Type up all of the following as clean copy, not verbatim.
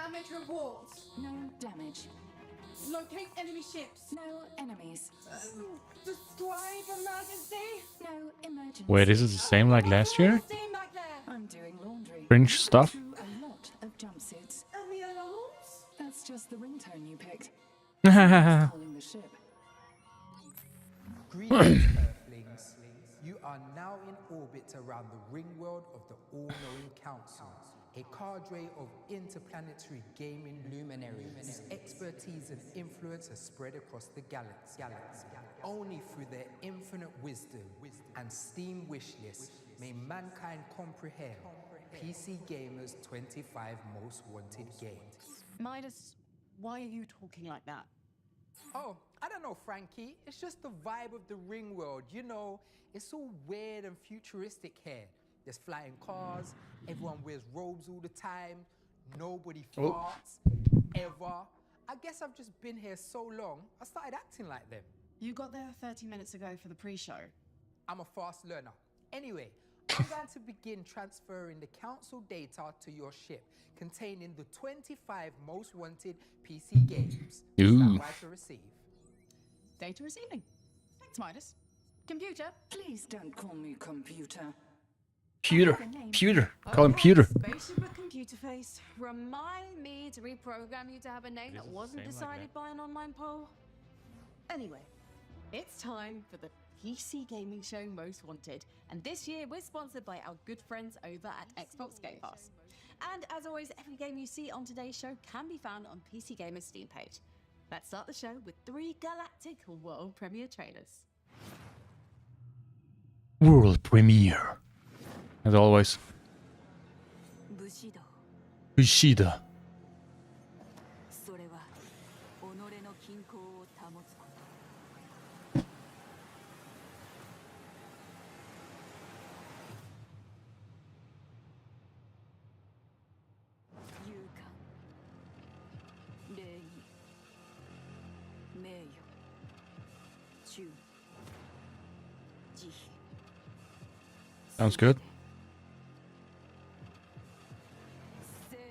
damage rewards. No damage. Locate enemy ships. No enemies. Describe emergency. No emergency. Wait, is it the same like last year? Steam back there. I'm doing laundry. Fringe stuff? Through a lot of jumpsuits. And the alarms? That's just the ringtone you picked. Hahaha. Calling the ship. Greetings, Earthlings. You are now in orbit around the ring world of the All-Knowing Council, a cadre of interplanetary gaming luminaries whose expertise and influence are spread across the galaxy. Only through their infinite wisdom and Steam wishlist may mankind comprehend PC Gamer's 25 most wanted games. Midas, why are you talking like that? Oh, I don't know, Frankie. It's just the vibe of the ring world. You know, it's all weird and futuristic here. There's flying cars, everyone wears robes all the time, nobody farts, ever. I guess I've just been here so long, I started acting like them. You got there 30 minutes ago for the pre-show. I'm a fast learner. Anyway, I'm going to begin transferring the council data to your ship, containing the 25 most wanted PC games. Ooh. Stand by to receive. Data receiving. Thanks, Midas. Computer. Please don't call me computer. Pewter. Call him Pewter. Spaceship with computer face. Remind me to reprogram you to have a name that wasn't same like decided by an online poll. Anyway, it's time for the PC Gaming Show Most Wanted. And this year we're sponsored by our good friends over at Xbox Game Pass. And as always, every game you see on today's show can be found on PC Gamer's Steam page. Let's start the show with 3 galactic world premiere trailers. World premiere. As always. Bushido. それは己の均衡を保つこと。勇敢、礼儀、名誉、忠義、慈悲。 Sounds good. 正義。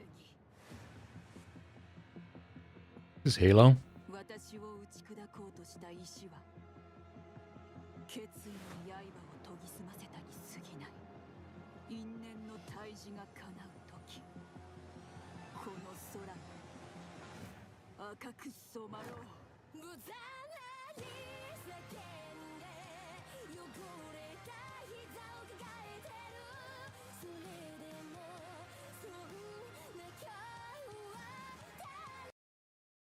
This is Halo. 私を打ち砕こうとした石は決意の刃を研ぎ澄ませたに過ぎない。因縁の大事が叶う時、この空が赤く染まろう。無残なに叫んで汚れた膝を抱えてる。それでもそんな今日は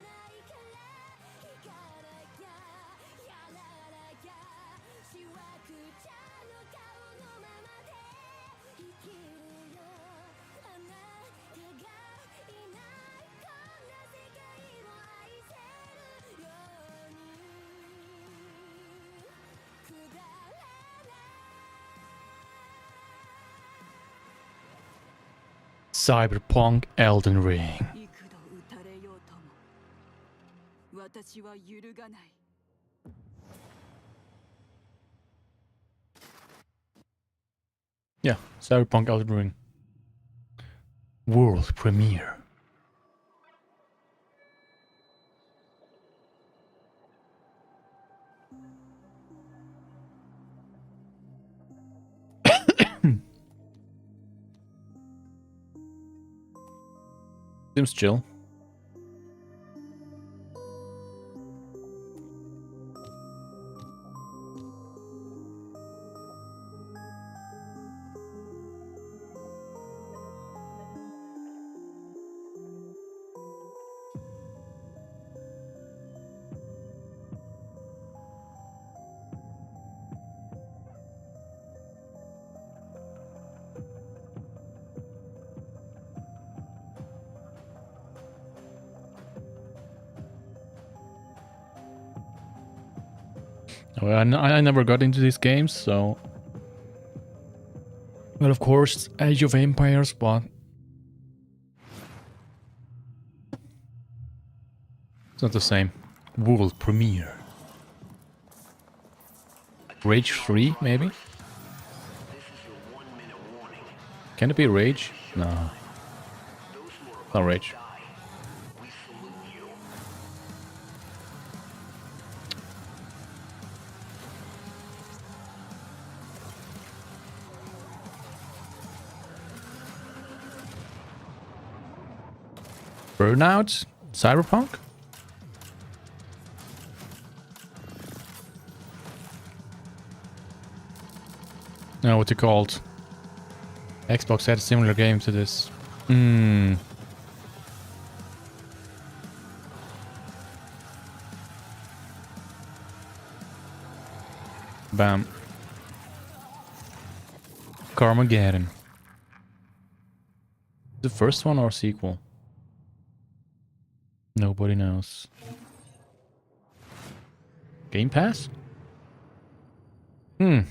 ないから光らややららやしわくちゃの顔のままで生きるよ。あなたがいないこんな世界を愛せるようにくだらない Cyberpunk Elden Ring. 幾度打たれようとも私は揺るがない。 Yeah, Cyberpunk Elden Ring. World premiere. Seems chill. Well, I never got into these games, so... Well, of course, Age of Empires, but... It's not the same. World premiere. Rage 3, maybe? Can it be Rage? No. Not Rage. Burnout? Cyberpunk? No, what's it called? Xbox had a similar game to this. Bam. Carmageddon. The first one or sequel? Nobody knows. Game Pass? Okay,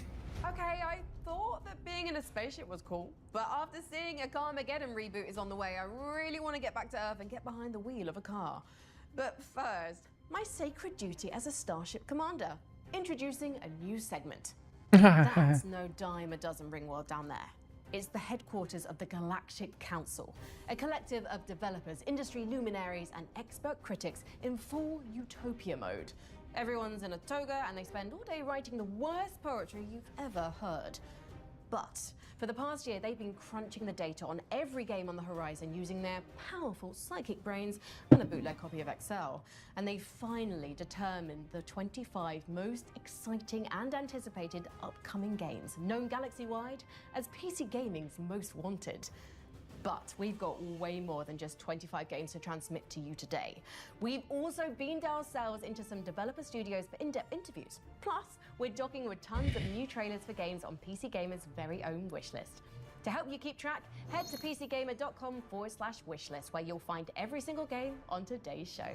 I thought that being in a spaceship was cool, but after seeing a Carmageddon reboot is on the way, I really want to get back to Earth and get behind the wheel of a car. But first, my sacred duty as a Starship Commander. Introducing a new segment. That's no dime a dozen Ringworld down there. It's the headquarters of the Galactic Council, a collective of developers, industry luminaries, and expert critics in full utopia mode. Everyone's in a toga and they spend all day writing the worst poetry you've ever heard. But for the past year, they've been crunching the data on every game on the horizon using their powerful psychic brains and a bootleg copy of Excel. And they finally determined the 25 most exciting and anticipated upcoming games, known galaxy-wide as PC gaming's most wanted. But we've got way more than just 25 games to transmit to you today. We've also beamed ourselves into some developer studios for in-depth interviews. Plus, we're docking with tons of new trailers for games on PC Gamer's very own wishlist. To help you keep track, head to pcgamer.com/wishlist, where you'll find every single game on today's show.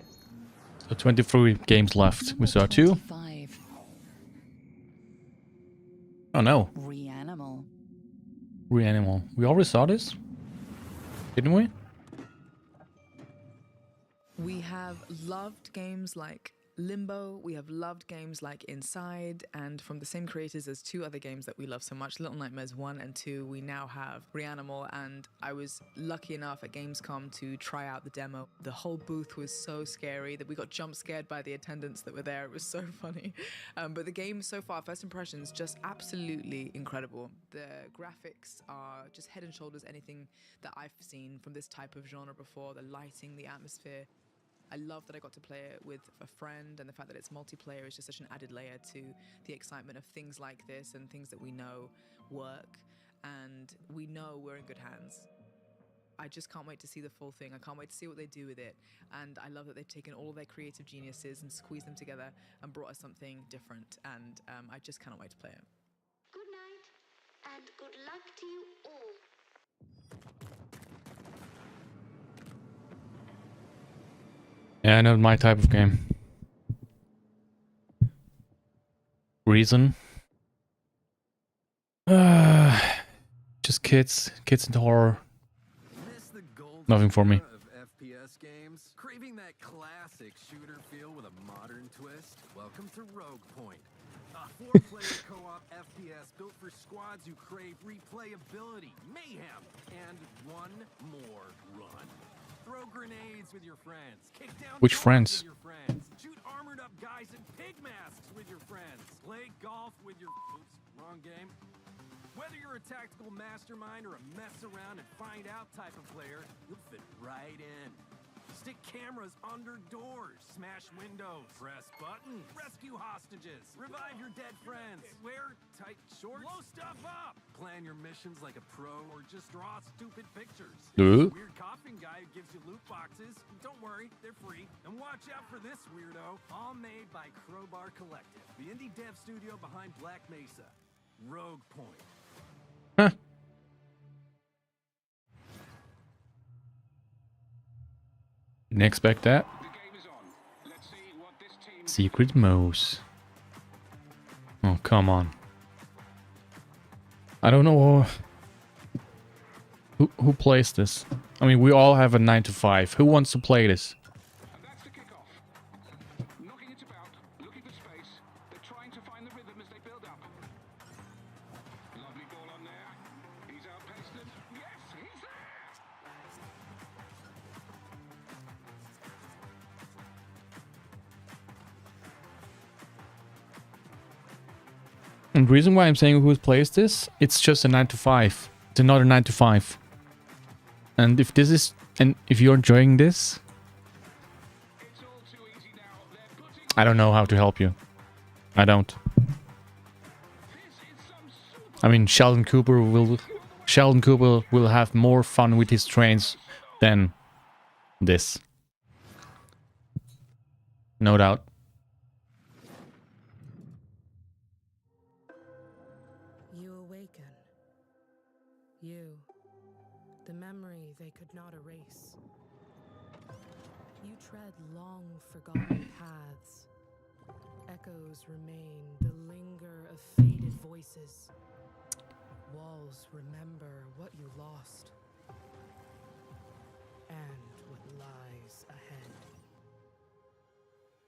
So 23 games left. We saw 2. 25. Oh no. Reanimal. Reanimal. We already saw this? Didn't we? We have loved games like Limbo, we have loved games like Inside, and from the same creators as 2 other games that we love so much, Little Nightmares 1 and 2, we now have Reanimal, and I was lucky enough at Gamescom to try out the demo. The whole booth was so scary that we got jump scared by the attendants that were there. It was so funny. But the game so far, first impressions, just absolutely incredible. The graphics are just head and shoulders anything that I've seen from this type of genre before. The lighting, the atmosphere. I love that I got to play it with a friend, and the fact that it's multiplayer is just such an added layer to the excitement of things like this and things that we know work, and we know we're in good hands. I just can't wait to see the full thing. I can't wait to see what they do with it, and I love that they've taken all of their creative geniuses and squeezed them together and brought us something different, and I just cannot wait to play it. Good night, and good luck to you all. Yeah, I know my type of game. Reason? Just kids into horror. Nothing for me. Of FPS games, craving that classic shooter feel with a modern twist? Welcome to Rogue Point, a 4-player co-op FPS built for squads who crave replayability, mayhem, and one more run. Throw grenades with your friends. Kick down Which doors friends? with your friends. Shoot armored up guys in pig masks with your friends. Play golf with your... Oops, wrong game. Whether you're a tactical mastermind or a mess around and find out type of player, you'll fit right in. Stick cameras under doors, smash windows, press buttons, rescue hostages, revive your dead friends, wear tight shorts, blow stuff up, plan your missions like a pro, or just draw stupid pictures. Weird coughing guy who gives you loot boxes. Don't worry, they're free. And watch out for this weirdo, all made by Crowbar Collective, the indie dev studio behind Black Mesa. Rogue Point. Huh. Didn't expect that. Secret modes. Oh, come on. I don't know who plays this. I mean, we all have a 9 to 5. Who wants to play this? And that's the kickoff. Knocking it about, looking for space. They're trying to find the rhythm as they build up. Lovely ball on there. He's outpaced them. Yes, he's there! And the reason why I'm saying who plays this, it's just a 9 to 5. It's another 9 to 5. And if this is, and if you're enjoying this, I don't know how to help you. I don't. I mean, Sheldon Cooper will have more fun with his trains than this. No doubt. You awaken. You, the memory they could not erase. You tread long forgotten paths. Echoes remain, the linger of faded voices. Walls remember what you lost and what lies ahead.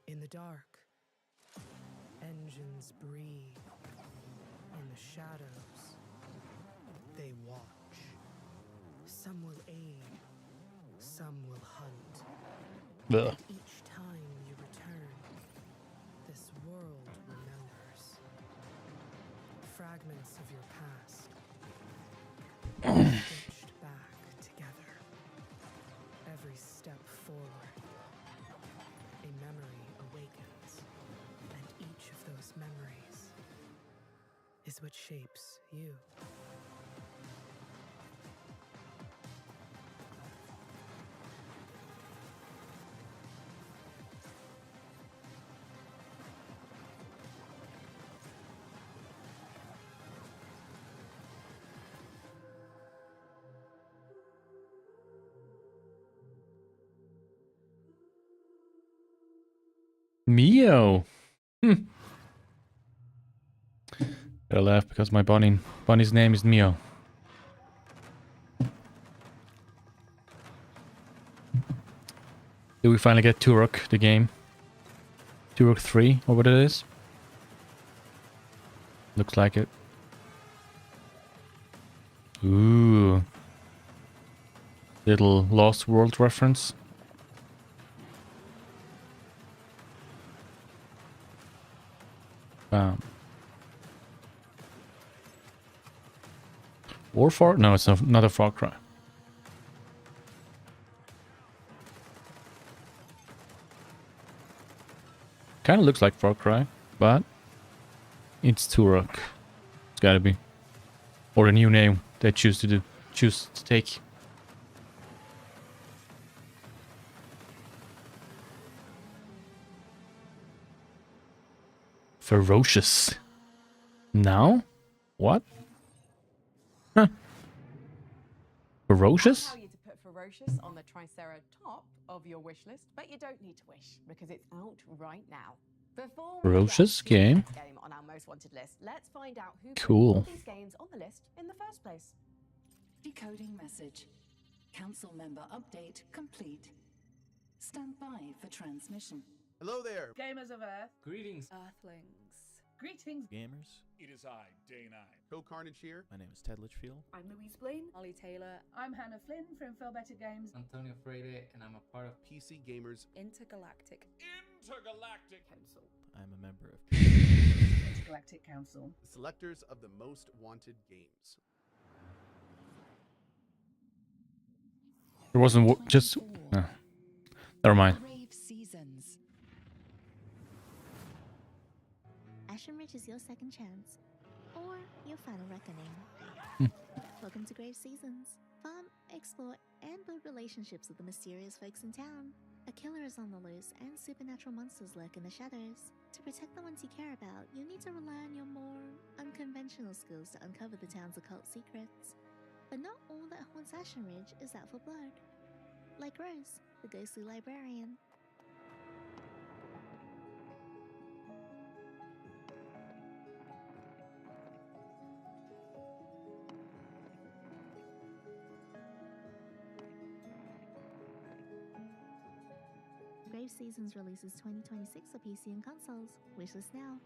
In the dark, engines breathe. In the shadows, they watch. Some will aid, some will hunt. Ugh. And each time you return, this world remembers. Fragments of your past, stitched back together. Every step forward, a memory awakens. And each of those memories is what shapes you. Mio. I laugh because my bunny's name is Mio. Do we finally get Turok, the game? Turok 3, or what it is? Looks like it. Ooh. Little Lost World reference. Or Far? No, it's not a Far Cry. Kind of looks like Far Cry, but it's Turok. It's gotta be, or a new name they choose to take. Ferocious. Now? What? Huh. Ferocious? I'll tell you to put Ferocious on the Tricera top of your wish list, but you don't need to wish because it's out right now. Before we Ferocious get to the game. next game on our most wanted list, let's find out who Cool. put these games on the list in the first place. Decoding message. Council member update complete. Stand by for transmission. Hello there. Gamers of Earth. Greetings. Earthlings. Greetings. Gamers. It is I, Day 9. Co-Carnage here. My name is Ted Litchfield. I'm Louise Blaine. Ollie Taylor. I'm Hannah Flynn from Feel Better Games. Antonio Freire, and I'm a part of PC Gamers Intergalactic Council. I'm a member of Intergalactic Council. the selectors of the most wanted games. There wasn't just. No. Never mind. Brave seasons. Ashenridge is your second chance, or your final reckoning. Welcome to Grave Seasons. Farm, explore, and build relationships with the mysterious folks in town. A killer is on the loose, and supernatural monsters lurk in the shadows. To protect the ones you care about, you'll need to rely on your more unconventional skills to uncover the town's occult secrets. But not all that haunts Ashenridge is out for blood. Like Rose, the ghostly librarian. Grave Seasons releases 2026 for PC and consoles. Wishlist now.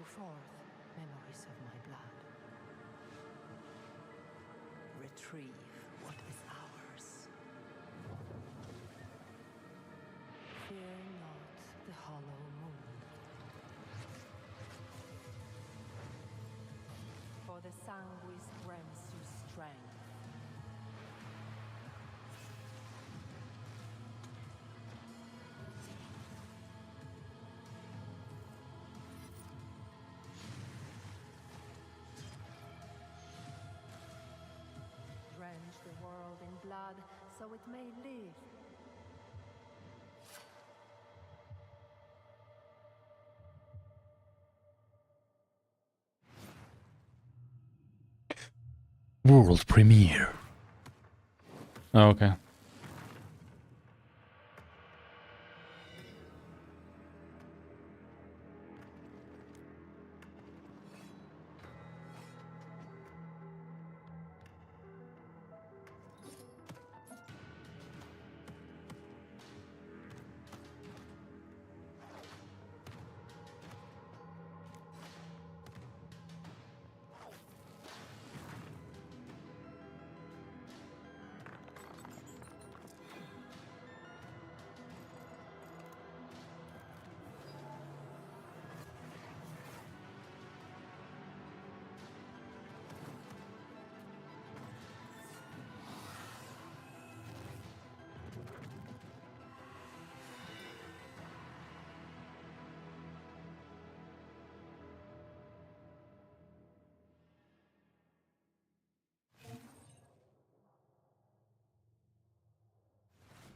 forth, memories of my blood. Retrieve what is ours. Fear not the hollow moon. For the sanguis grants you strength. Drench the world in blood so it may live. World premiere. Oh, okay.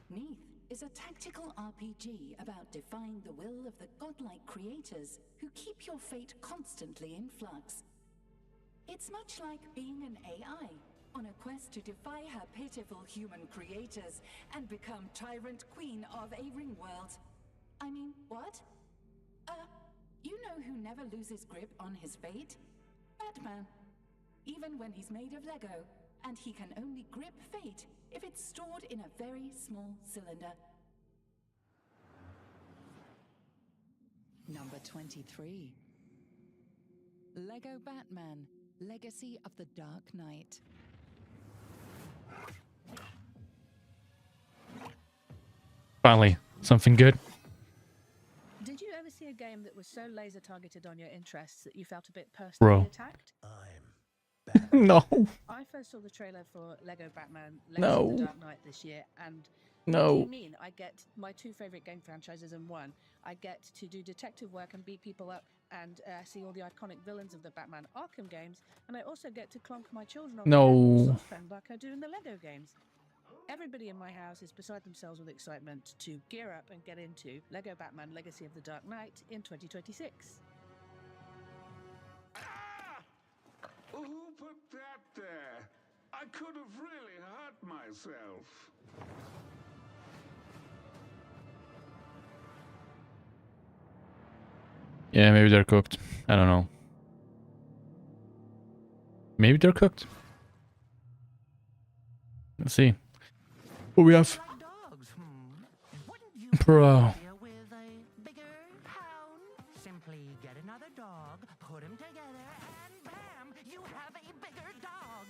Neath is a tactical RPG about defying the will of the godlike creators who keep your fate constantly in flux. It's much like being an AI on a quest to defy her pitiful human creators and become tyrant queen of a ring world. I mean, what? You know who never loses grip on his fate? Batman. Even when he's made of Lego, and he can only grip fate if it's stored in a very small cylinder. Number 23. Lego Batman, Legacy of the Dark Knight. Finally, something good. Did you ever see a game that was so laser targeted on your interests that you felt a bit personally attacked? No. I first saw the trailer for Lego Batman Legacy No. of the Dark Knight this year, and No. what do you mean? I get my two favorite game franchises in one. I get to do detective work and beat people up and see all the iconic villains of the Batman Arkham games, and I also get to clonk my children on No. the saucepan like I do in the Lego games. Everybody in my house is beside themselves with excitement to gear up and get into Lego Batman Legacy of the Dark Knight in 2026. Who put that there? I could have really hurt myself. Yeah, maybe they're cooked. I don't know. Maybe they're cooked. Let's see. What we have? Bro. With a bigger pound, simply get another dog, put them together, and bam, you have a bigger dog.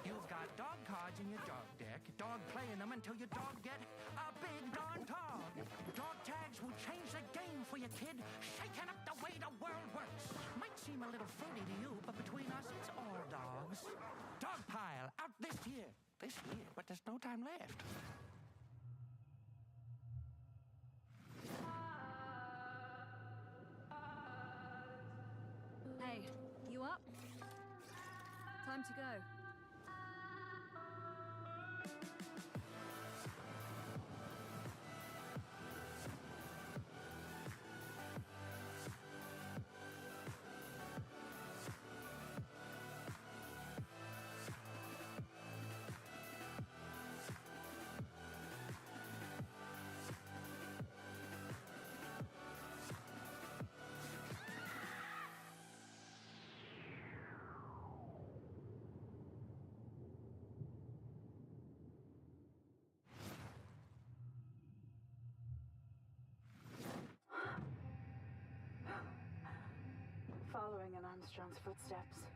You've got dog cards in your dog deck, dog playing them until your dog get a big darn dog. Dog tags will change the game for your kid, shaking up the way the world works. Might seem a little fruity to you, but between us, it's all dogs. Dog pile out this year. This year, but there's no time left. Hey, you up? Time to go. Underground's footsteps.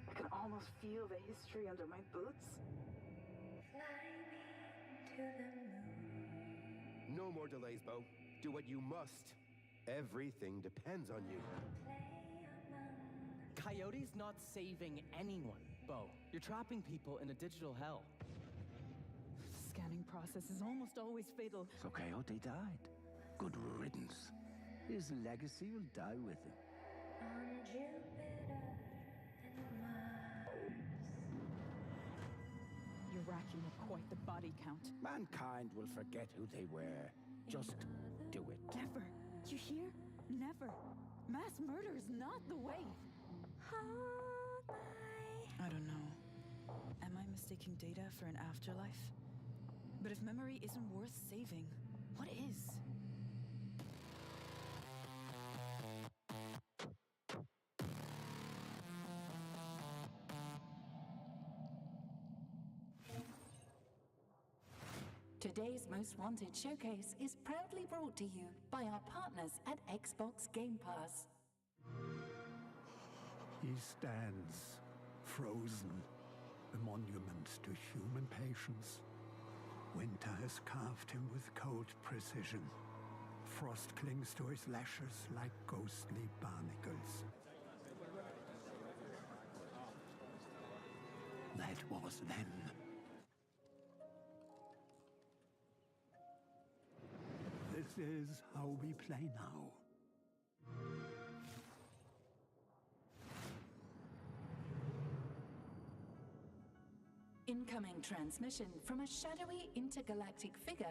I can almost feel the history under my boots. No more delays, Bo. Do what you must. Everything depends on you. Coyote's not saving anyone, Bo. You're trapping people in a digital hell. Scanning process is almost always fatal. So Coyote died. Good riddance. His legacy will die with him. You're racking up quite the body count. Mankind will forget who they were. Just do it. Never. You hear? Never. Mass murder is not the way. I don't know. Am I mistaking data for an afterlife? But if memory isn't worth saving, what is? Today's Most Wanted showcase is proudly brought to you by our partners at Xbox Game Pass. He stands, frozen, a monument to human patience. Winter has carved him with cold precision. Frost clings to his lashes like ghostly barnacles. That was then. This is how we play now. Incoming transmission from a shadowy intergalactic figure,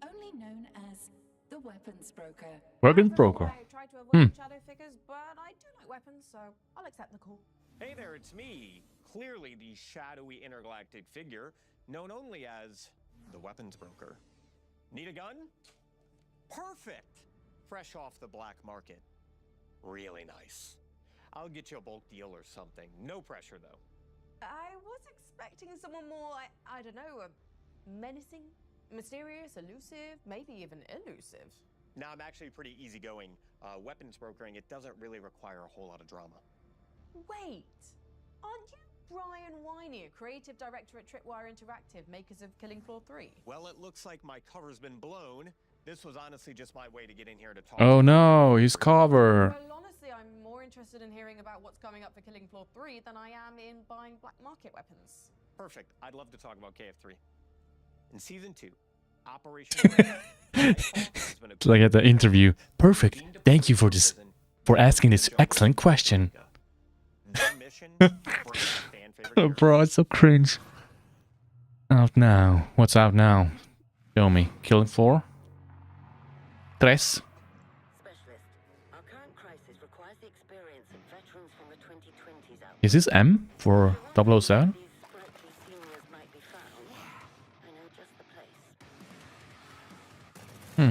only known as the Weapons Broker. Weapons Broker. I try to avoid shadow figures, but I do like weapons, so I'll accept the call. Hey there, it's me. Clearly the shadowy intergalactic figure, known only as the Weapons Broker. Need a gun? Perfect! Fresh off the black market. Really nice. I'll get you a bulk deal or something. No pressure, though. I was expecting someone more, I don't know, menacing, mysterious, elusive, maybe even elusive. Now, I'm actually pretty easygoing. Weapons brokering, it doesn't really require a whole lot of drama. Wait, aren't you Brian Wynier, creative director at Tripwire Interactive, makers of Killing Floor 3? Well, it looks like my cover's been blown. This was honestly just my way to get in here to talk. Oh no, his cover. Well, honestly, I'm more interested in hearing about what's coming up for Killing Floor 3 than I am in buying black market weapons. Perfect. I'd love to talk about KF3. In Season 2, Operation... It's like at the interview. Perfect. Thank you for this, for asking this excellent question. Bro, it's so cringe. Out now. What's out now? Show me. Killing Floor? Tres. Is this M for 007? Hmm.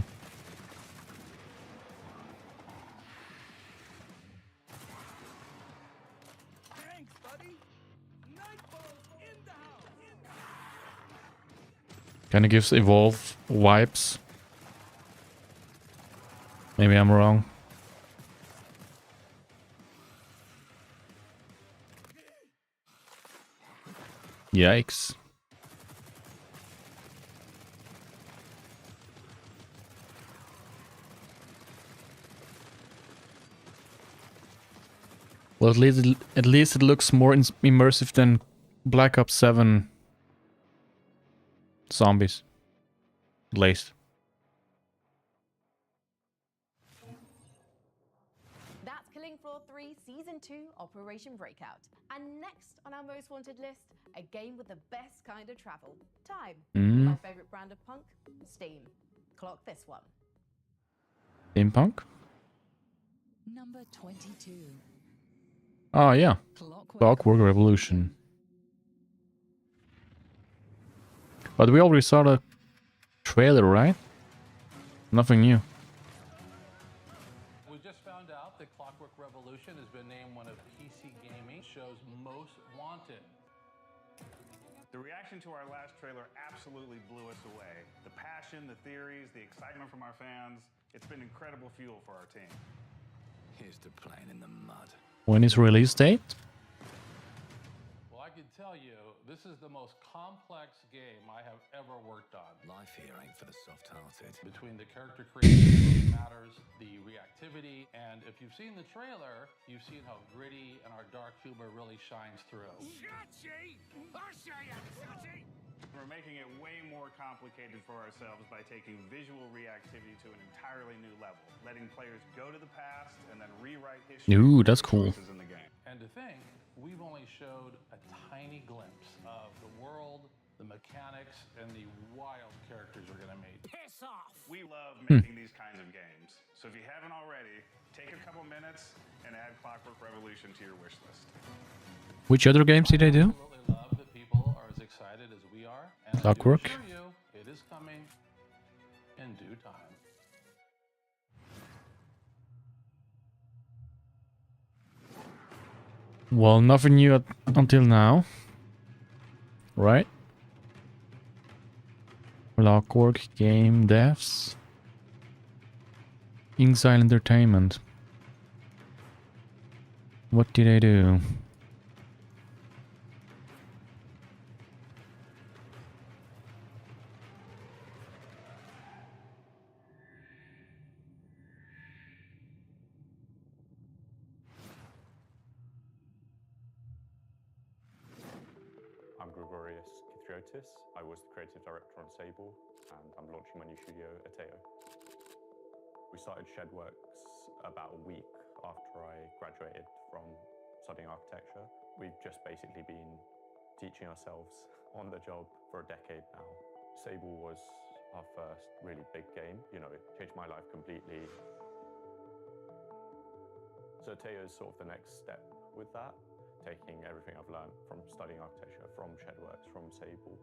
Kind of gives Evolve vibes. Maybe I'm wrong. Yikes. Well, at least it looks more immersive than Black Ops 7 Zombies. At least. That's Killing Floor 3 Season 2 Operation Breakout. And next on our most wanted list, a game with the best kind of travel. Time. My favorite brand of punk? Steam. Clock this one. Steampunk? Number 22. Oh yeah. Clockwork Revolution. But we already saw the trailer, right? Nothing new. We just found out that Clockwork Revolution has been named one of PC Gaming SHO's most wanted. The reaction to our last trailer absolutely blew us away. The passion, the theories, the excitement from our fans, it's been incredible fuel for our team. Here's to playing in the mud. When is release date? Well, I can tell you, this is the most complex game I have ever worked on. Life here ain't for the soft-hearted. Between the character creation really matters, the reactivity, and if you've seen the trailer, you've seen how gritty and our dark humor really shines through. Chachi! I'll show you, Chachi! We're making it way more complicated for ourselves by taking visual reactivity to an entirely new level, letting players go to the past and then rewrite history. Ooh, that's cool. In the game. And to think, we've only showed a tiny glimpse of the world, the mechanics, and the wild characters we're gonna meet. Piss off! We love making these kinds of games. So if you haven't already, take a couple minutes and add Clockwork Revolution to your wish list. Which other games did they do? Absolutely love that people are as excited as we are. And Clockwork. I do assure you, it is coming in due time. Well, nothing new until now. Right? Clockwork Game Devs. Inxile Entertainment. What did I do? I'm Gregorius Kithriotis. I was the creative director on Sable, and I'm launching my new studio, Ateo. We started Shedworks about a week after I graduated from studying architecture. We've just basically been teaching ourselves on the job for a decade now. Sable was our first really big game. You know, it changed my life completely. So Ateo is sort of the next step with that, taking everything I've learned from studying architecture, from Shedworks, from Sable,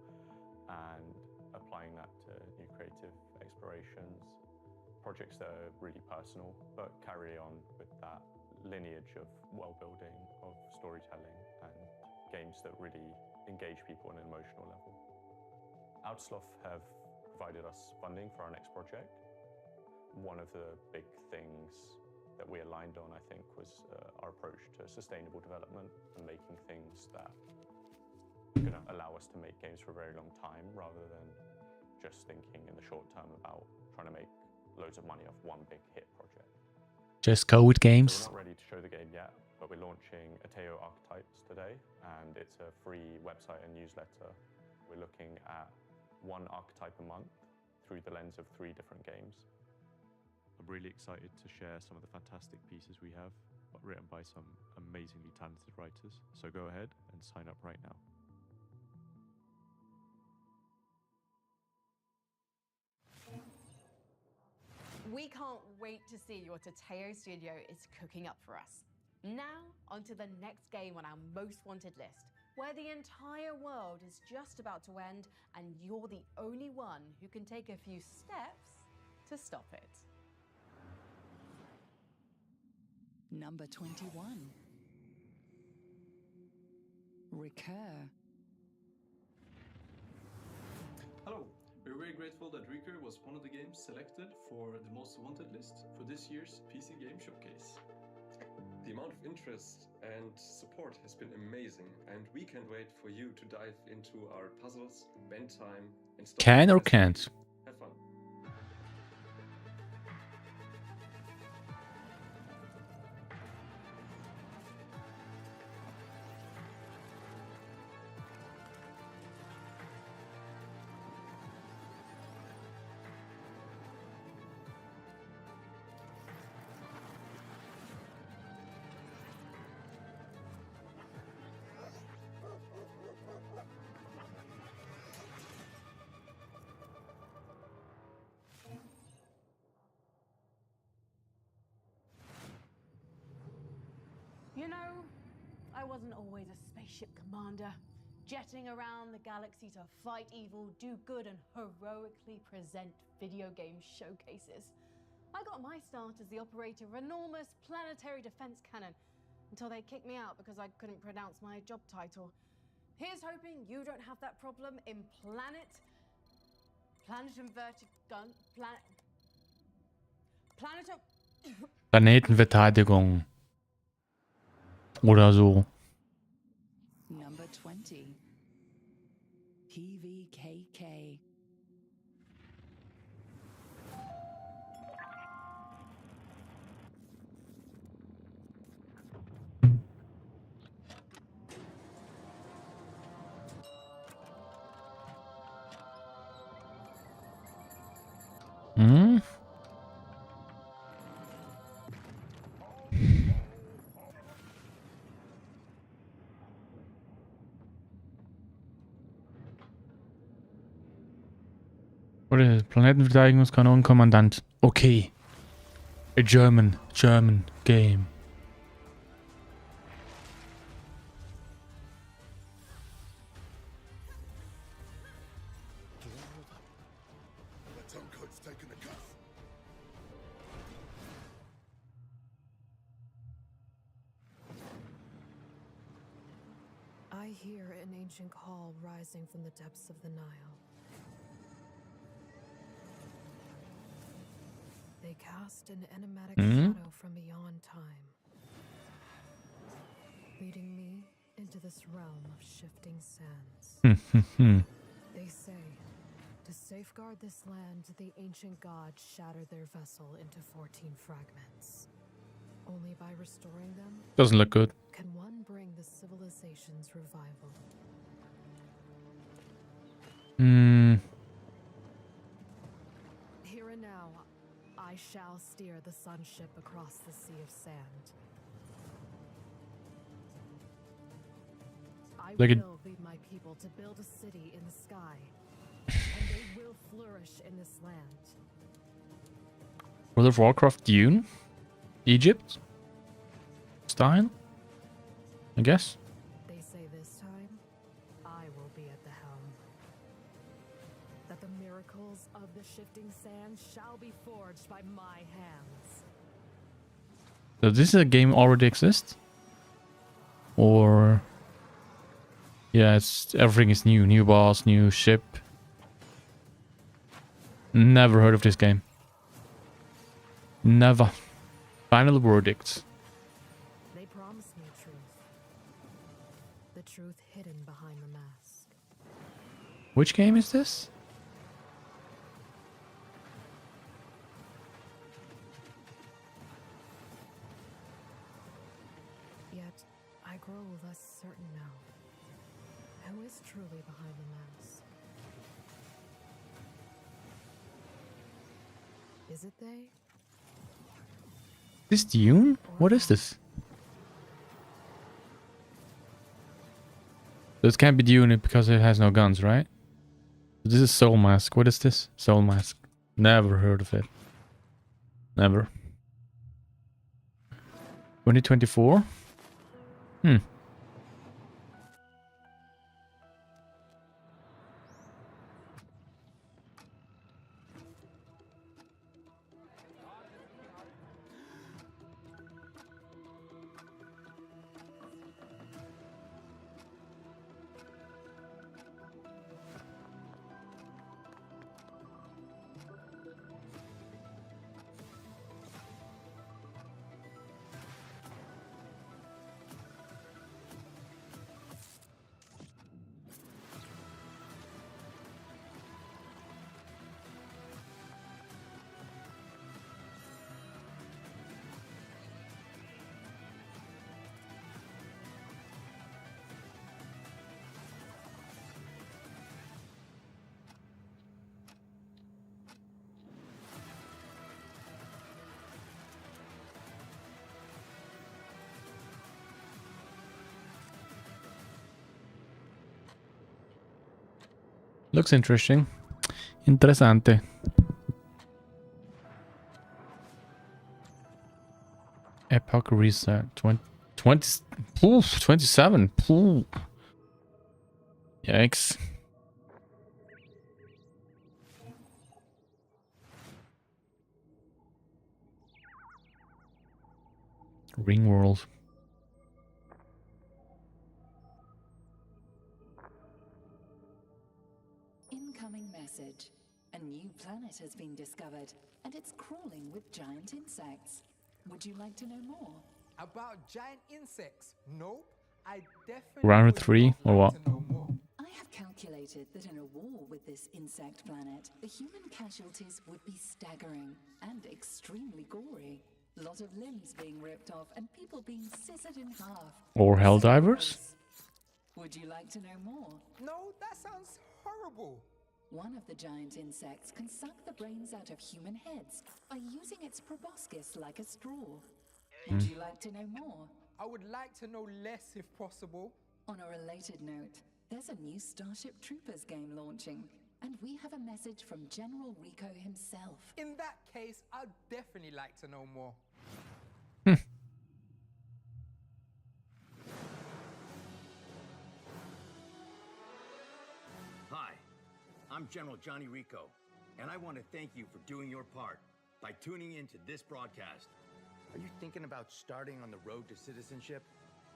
and applying that to new creative explorations. Projects that are really personal, but carry on with that lineage of world building, of storytelling, and games that really engage people on an emotional level. Outsloth have provided us funding for our next project. One of the big things that we aligned on, I think, was our approach to sustainable development and making things that are going to allow us to make games for a very long time, rather than just thinking in the short term about trying to make loads of money off one big hit project. Just Code Games. So we're not ready to show the game yet, but we're launching Ateo Archetypes today, and it's a free website and newsletter. We're looking at one archetype a month through the lens of 3 different games. I'm really excited to share some of the fantastic pieces we have, but written by some amazingly talented writers. So go ahead and sign up right now. We can't wait to see what Ateo Studio is cooking up for us. Now, onto the next game on our most wanted list, where the entire world is just about to end and you're the only one who can take a few steps to stop it. Number 21. Recur. Hello, we're very grateful that Recur was one of the games selected for the most wanted list for this year's PC Game Showcase. The amount of interest and support has been amazing, and we can't wait for you to dive into our puzzles, spend time, and stop. Can or can't? Have fun. You know, I wasn't always a spaceship commander, jetting around the galaxy to fight evil, do good, and heroically present video game showcases. I got my start as the operator of an enormous planetary defense cannon until they kicked me out because I couldn't pronounce my job title. Here's hoping you don't have that problem in Planetenverteidigung. Oder so. Number 20. PVKK. Hm? Oder Planetenverteidigungskanonenkommandant. Okay. A German game. I hear an ancient call rising from the depths of the Nile. They cast an enigmatic shadow from beyond time, leading me into this realm of shifting sands. They say, to safeguard this land, the ancient gods shattered their vessel into 14 fragments. Only by restoring them Doesn't look good. can one bring the civilization's revival. Here and now, I shall steer the sun ship across the sea of sand. I will lead my people to build a city in the sky, and they will flourish in this land. World of Warcraft Dune? Egypt? Style? I guess. They say this time, I will be at the helm. That the miracles of the shifting sands shall be forged by my hands. So this is a game already exists? Or... Yeah, everything is new. New boss, new ship. Never heard of this game. Never. Final verdict. They promised me truth. The truth hidden behind the mask. Which game is this? Yet, I grow less certain now. Who is truly behind the mask? Is it they? This Dune? What is this? This can't be Dune because it has no guns, right? This is Soul Mask. What is this? Soul Mask. Never heard of it. Never. 2024? Looks interesting. Interessante. Epoch reset. 27. Ooh. Yikes. Ring World. Incoming message. A new planet has been discovered, and it's crawling with giant insects. Would you like to know more? About giant insects? Nope. I definitely Round would 3 not or like what? to know more. I have calculated that in a war with this insect planet, the human casualties would be staggering and extremely gory. Lot of limbs being ripped off and people being scissored in half. Or Helldivers? Would you like to know more? No, that sounds horrible. One of the giant insects can suck the brains out of human heads by using its proboscis like a straw. Would you like to know more? I would like to know less if possible. On a related note, there's a new Starship Troopers game launching, and we have a message from General Rico himself. In that case, I'd definitely like to know more. Hi, I'm General Johnny Rico, and I want to thank you for doing your part by tuning into this broadcast. Are you thinking about starting on the road to citizenship?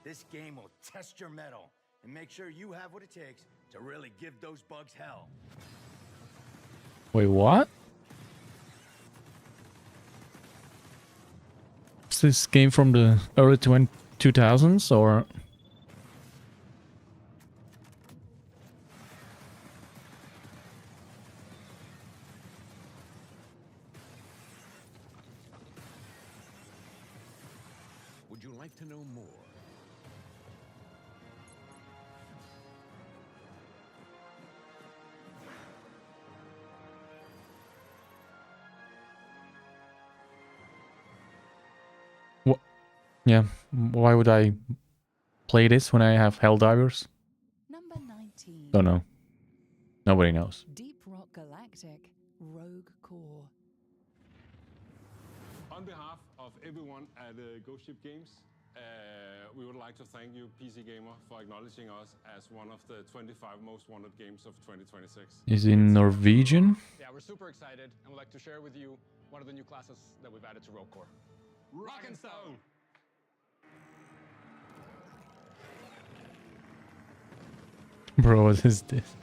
This game will test your mettle and make sure you have what it takes to really give those bugs hell. Wait, what? Is this game from the early 2000s or? Would you like to know more? What? Yeah, why would I play this when I have Helldivers? Number 19. Don't know. Nobody knows. Deep Rock Galactic Rogue Core. On behalf of everyone at Ghost Ship Games, we would like to thank you, PC Gamer, for acknowledging us as one of the 25 most wanted games of 2026. Is it in Norwegian? Yeah, we're super excited and would like to share with you one of the new classes that we've added to Rogue Core. Rock and Stone! Bro, what is this?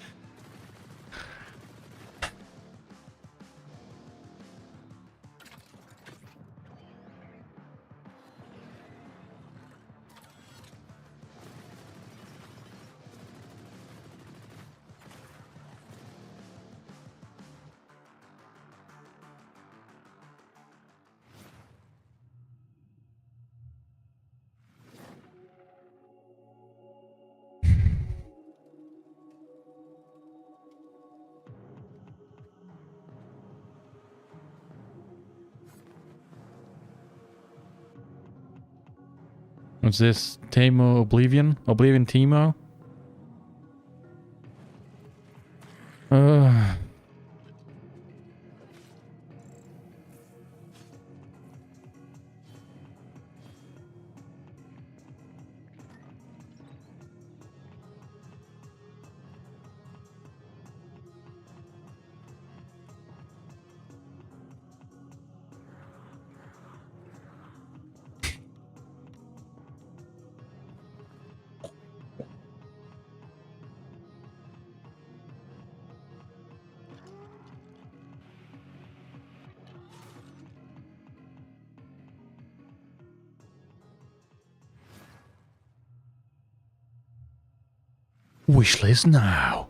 What's this? Tamo Oblivion? Oblivion Timo? Wishlist now.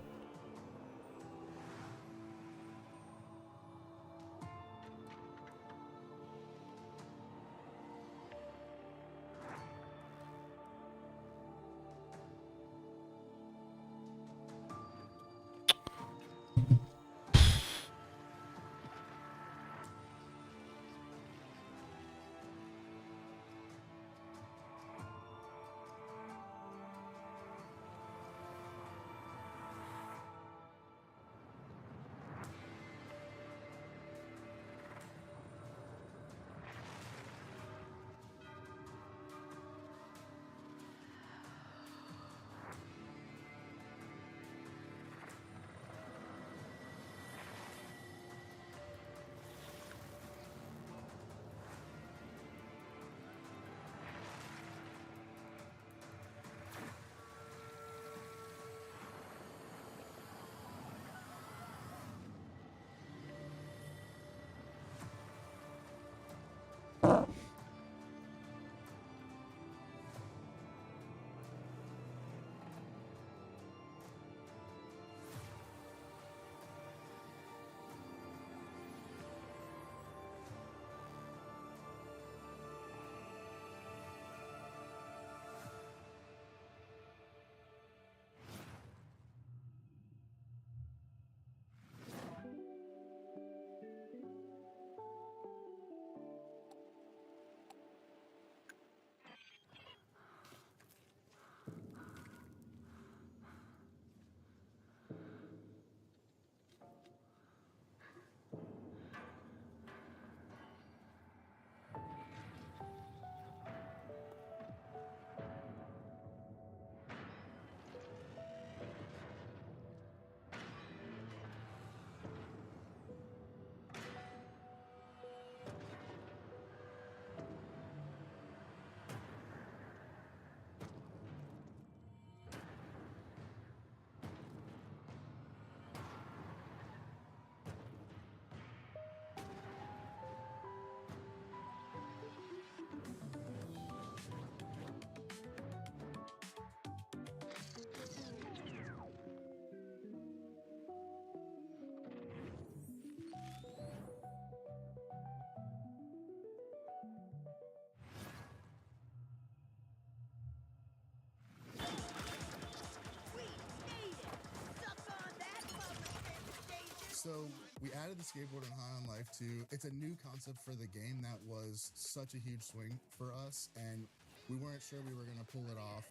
So we added the skateboard in High on Life 2. It's a new concept for the game that was such a huge swing for us, and we weren't sure we were going to pull it off.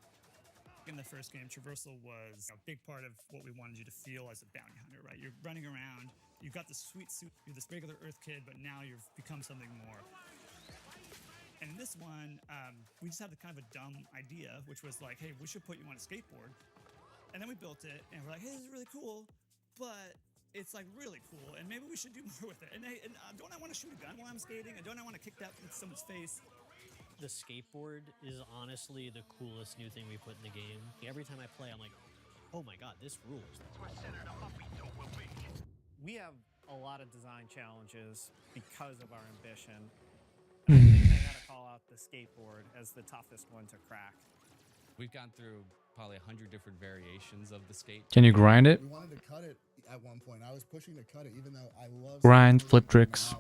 In the first game, traversal was a big part of what we wanted you to feel as a bounty hunter, right? You're running around, you've got this sweet suit, you're this regular Earth kid, but now you've become something more. And in this one, we just had the kind of a dumb idea, which was like, hey, we should put you on a skateboard. And then we built it, and we're like, hey, this is really cool, but it's like really cool, and maybe we should do more with it. And don't I want to shoot a gun while I'm skating? And don't I want to kick that in someone's face? The skateboard is honestly the coolest new thing we put in the game. Every time I play, I'm like, oh my god, this rules. We have a lot of design challenges because of our ambition. I think I gotta call out the skateboard as the toughest one to crack. We've gone through probably 100 different variations of the skate. Can you grind it? We wanted to cut it at one point. I was pushing to cut it, even though I love Grind, flip tricks.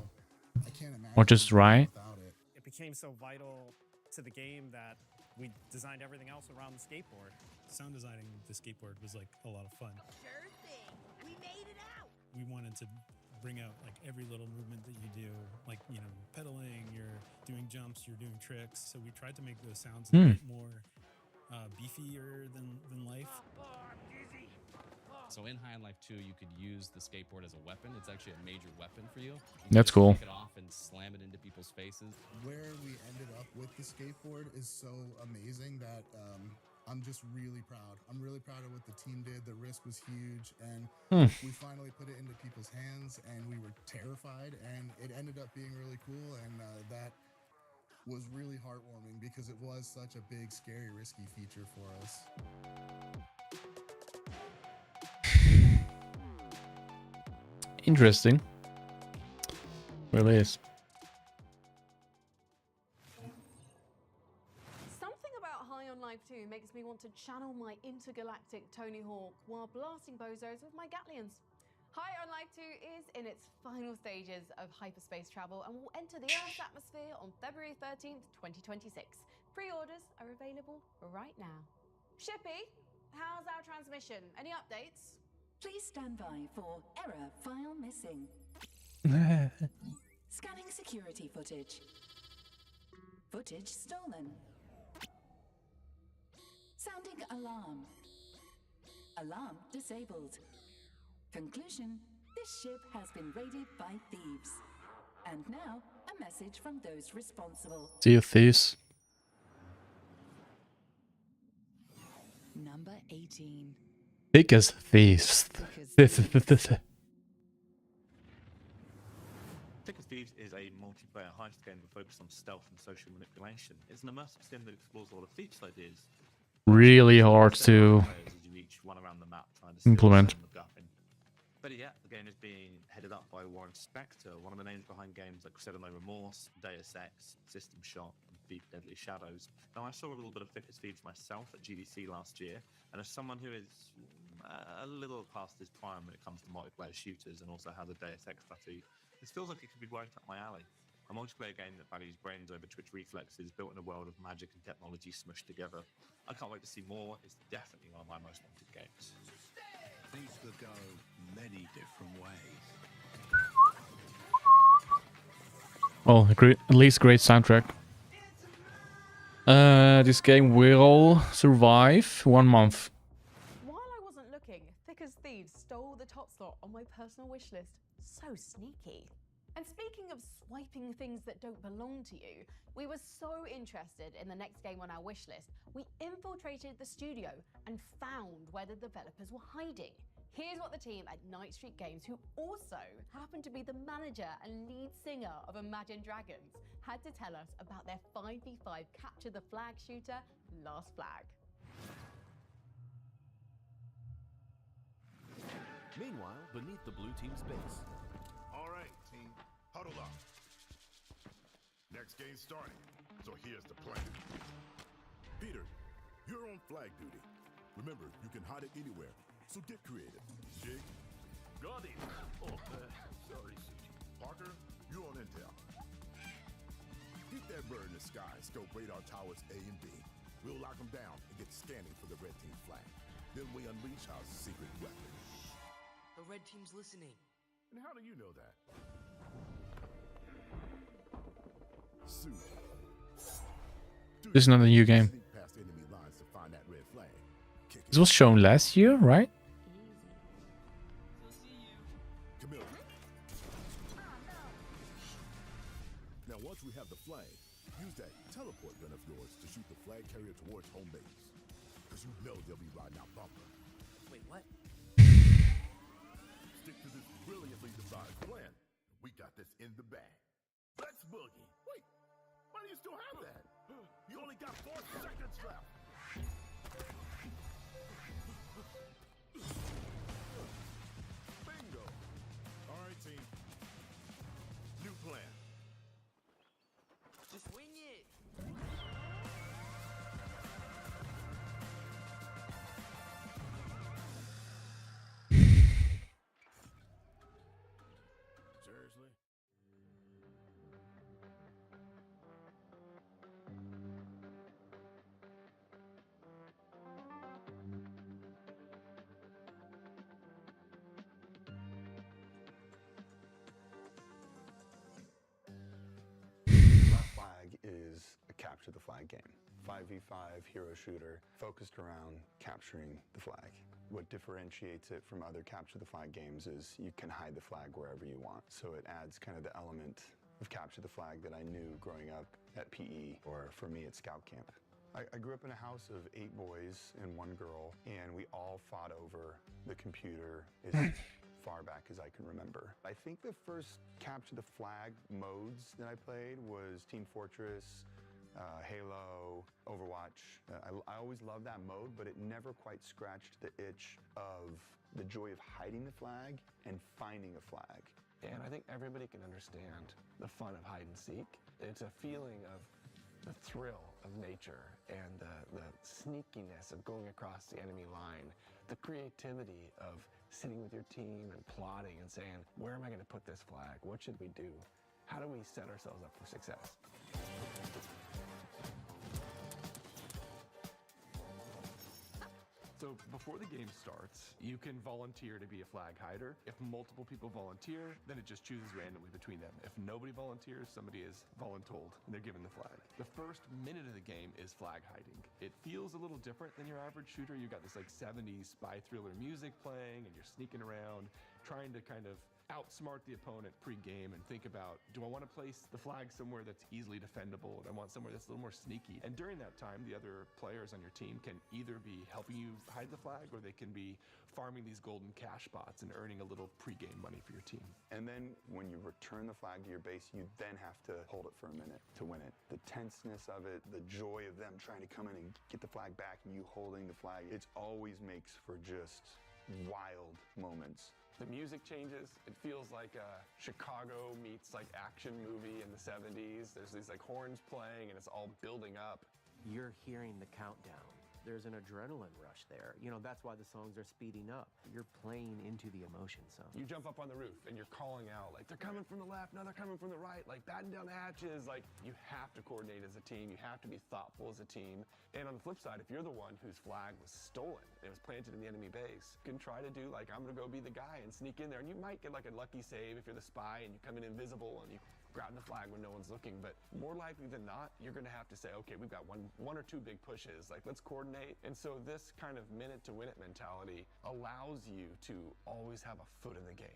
I can't imagine Or just ride. without it. It became so vital to the game that we designed everything else around the skateboard. Sound designing the skateboard was like a lot of fun. Sure thing. We made it out. We wanted to bring out like every little movement that you do, like, you know, pedaling, you're doing jumps, you're doing tricks. So we tried to make those sounds a bit more beefier than life. So in High on Life 2, you could use the skateboard as a weapon. It's actually a major weapon for you. That's cool. Take it off and slam it into people's faces. Where we ended up with the skateboard is so amazing that I'm just really proud. I'm really proud of what the team did. The risk was huge, and we finally put it into people's hands, and we were terrified, and it ended up being really cool, and that was really heartwarming because it was such a big, scary, risky feature for us. Interesting. Really is. Something about High on Life 2 makes me want to channel my intergalactic Tony Hawk while blasting bozos with my Gatlians. High on Life 2 is in its final stages of hyperspace travel and will enter the Earth's atmosphere on February 13th, 2026. Pre-orders are available right now. Shippy, how's our transmission? Any updates? Please stand by for error file missing. Scanning security footage. Footage stolen. Sounding alarm. Alarm disabled. Conclusion, this ship has been raided by thieves. And now, a message from those responsible. See you, thieves. Number 18. Thick as thieves. Thick as Thieves is a multiplayer heist game that focuses on stealth and social manipulation. It's an immersive sim that explores a lot of feature ideas. Really hard to As you each run around the map trying to steal implement. some MacGuffin. Better yet, the game is being headed up by Warren Spector, one of the names behind games like Crusader No Remorse, Deus Ex, System Shock, and Deep Deadly Shadows. Now, I saw a little bit of Thick as Thieves myself at GDC last year, and as someone who is a little past his prime when it comes to multiplayer shooters and also has a Deus Ex tattoo, this feels like it could be right up my alley. A multiplayer game that values brains over twitch reflexes, built in a world of magic and technology smushed together. I can't wait to see more. It's definitely one of my most wanted games. Things could go many different ways. Well, at least great soundtrack. This game will survive 1 month. While I wasn't looking, Thick as Thieves stole the top slot on my personal wish list. So sneaky. And speaking of swiping things that don't belong to you, we were so interested in the next game on our wish list, we infiltrated the studio and found where the developers were hiding. Here's what the team at Night Street Games, who also happened to be the manager and lead singer of Imagine Dragons, had to tell us about their 5v5 capture the flag shooter, Last Flag. Meanwhile, beneath the blue team's base. All right, team, huddle up. Next game's starting, so here's the plan. Peter, you're on flag duty. Remember, you can hide it anywhere, so get creative. Jig? Got it. Oh, sorry, Suji. Parker, you on intel. Get that bird in the sky, scope radar towers A and B. We'll lock them down and get scanning for the red team flag. Then we unleash our secret weapon. The red team's listening. And how do you know that? Suit. This is not a new game. Sneak past enemy lines to find that red flag. Kick This was shown last year, right? Camilla. Now, once we have the flag, use that teleport gun of yours to shoot the flag carrier towards home base. Because you know they'll be riding out bumper. Wait, what? Stick to this brilliantly devised plan. We got this in the bag. Let's boogie. Wait, why do you still have that? You only got 4 seconds left. Bingo. All right, team. New plan. Just wing it. Seriously? Flag is a capture the flag game. 5v5 hero shooter focused around capturing the flag. What differentiates it from other capture the flag games is you can hide the flag wherever you want. So it adds kind of the element of capture the flag that I knew growing up at PE, or for me at scout camp. I grew up in a house of 8 boys and 1 girl, and we all fought over the computer as far back as I can remember. I think the first capture the flag modes that I played was Team Fortress, Halo, Overwatch. I always loved that mode, but it never quite scratched the itch of the joy of hiding the flag and finding a flag. And I think everybody can understand the fun of hide and seek. It's a feeling of the thrill of nature and the sneakiness of going across the enemy line, the creativity of sitting with your team and plotting and saying, where am I going to put this flag? What should we do? How do we set ourselves up for success? So before the game starts, you can volunteer to be a flag hider. If multiple people volunteer, then it just chooses randomly between them. If nobody volunteers, somebody is voluntold and they're given the flag. The first minute of the game is flag hiding. It feels a little different than your average shooter. You got this like 70s spy thriller music playing and you're sneaking around, trying to kind of outsmart the opponent pre-game and think about, do I want to place the flag somewhere that's easily defendable? Do I want somewhere that's a little more sneaky? And during that time, the other players on your team can either be helping you hide the flag or they can be farming these golden cash spots and earning a little pre-game money for your team. And then when you return the flag to your base, you then have to hold it for a minute to win it. The tenseness of it, the joy of them trying to come in and get the flag back and you holding the flag, it always makes for just wild moments. The music changes. It feels like a Chicago meets like action movie in the 70s. There's these like horns playing and it's all building up. You're hearing the countdown. There's an adrenaline rush there. You know, that's why the songs are speeding up. You're playing into the emotion zone. You jump up on the roof and you're calling out like, they're coming from the left, no, they're coming from the right, like batten down the hatches. Like you have to coordinate as a team. You have to be thoughtful as a team. And on the flip side, if you're the one whose flag was stolen, it was planted in the enemy base, you can try to do like, I'm gonna go be the guy and sneak in there. And you might get like a lucky save if you're the spy and you come in invisible and you grab the flag when no one's looking, but more likely than not, you're gonna have to say, okay, we've got one or two big pushes, like let's coordinate. And so this kind of minute to win it mentality allows you to always have a foot in the game.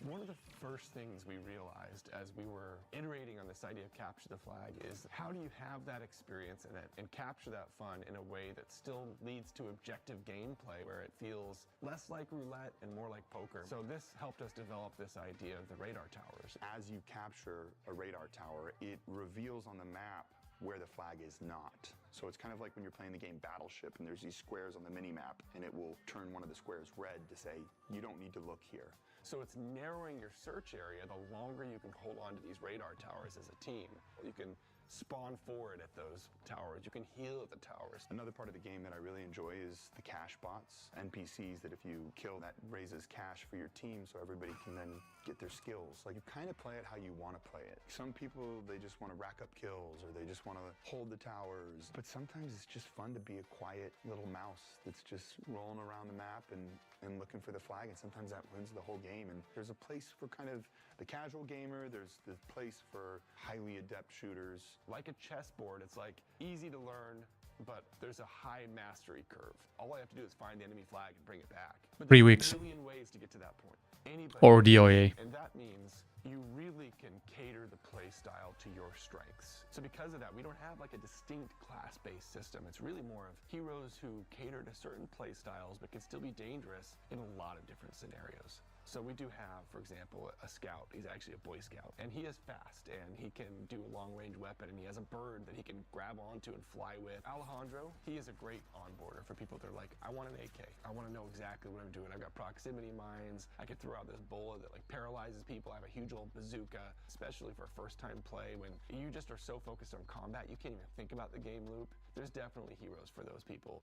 One of the first things we realized as we were iterating on this idea of capture the flag is how do you have that experience and capture that fun in a way that still leads to objective gameplay where it feels less like roulette and more like poker. So this helped us develop this idea of the radar towers. As you capture a radar tower, it reveals on the map where the flag is not. So it's kind of like when you're playing the game Battleship and there's these squares on the mini-map and it will turn one of the squares red to say, you don't need to look here. So it's narrowing your search area the longer you can hold on to these radar towers as a team. You can spawn forward at those towers. You can heal at the towers. Another part of the game that I really enjoy is the cash bots, NPCs that if you kill, that raises cash for your team so everybody can then get their skills. Like, you kind of play it how you want to play it. Some people, they just want to rack up kills or they just want to hold the towers. But sometimes it's just fun to be a quiet little mouse that's just rolling around the map and looking for the flag, and sometimes that wins the whole game. And there's a place for kind of the casual gamer, there's the place for highly adept shooters. Like a chessboard, it's like easy to learn, but there's a high mastery curve. All I have to do is find the enemy flag and bring it back. But 3 there's weeks. a million ways to get to that point. Anybody Or can. DOA. And that means you really can cater the play style to your strengths. So because of that, we don't have like a distinct class-based system. It's really more of heroes who cater to certain play styles but can still be dangerous in a lot of different scenarios. So we do have, for example, a scout. He's actually a Boy Scout, and he is fast, and he can do a long-range weapon, and he has a bird that he can grab onto and fly with. Alejandro, he is a great onboarder for people that are like, I want an AK. I want to know exactly what I'm doing. I've got proximity mines. I can throw out this bullet that like paralyzes people. I have a huge old bazooka, especially for first-time play when you just are so focused on combat, you can't even think about the game loop. There's definitely heroes for those people.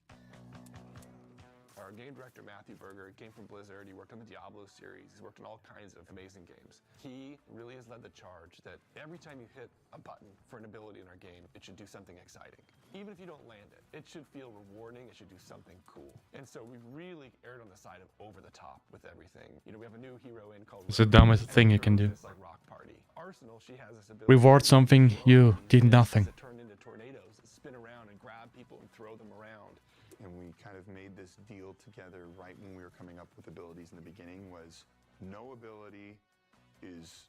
Our game director, Matthew Berger, came from Blizzard. He worked on the Diablo series. He's worked on all kinds of amazing games. He really has led the charge that every time you hit a button for an ability in our game, it should do something exciting. Even if you don't land it, it should feel rewarding. It should do something cool. And so we've really erred on the side of over the top with everything. You know, we have a new hero in called It's the dumbest thing you can do. This, like, rock party. Arsenal, she has this ability. Reward something, you did nothing. That turn into tornadoes, that spin around and grab people and throw them around. And we kind of made this deal together right when we were coming up with abilities in the beginning was no ability is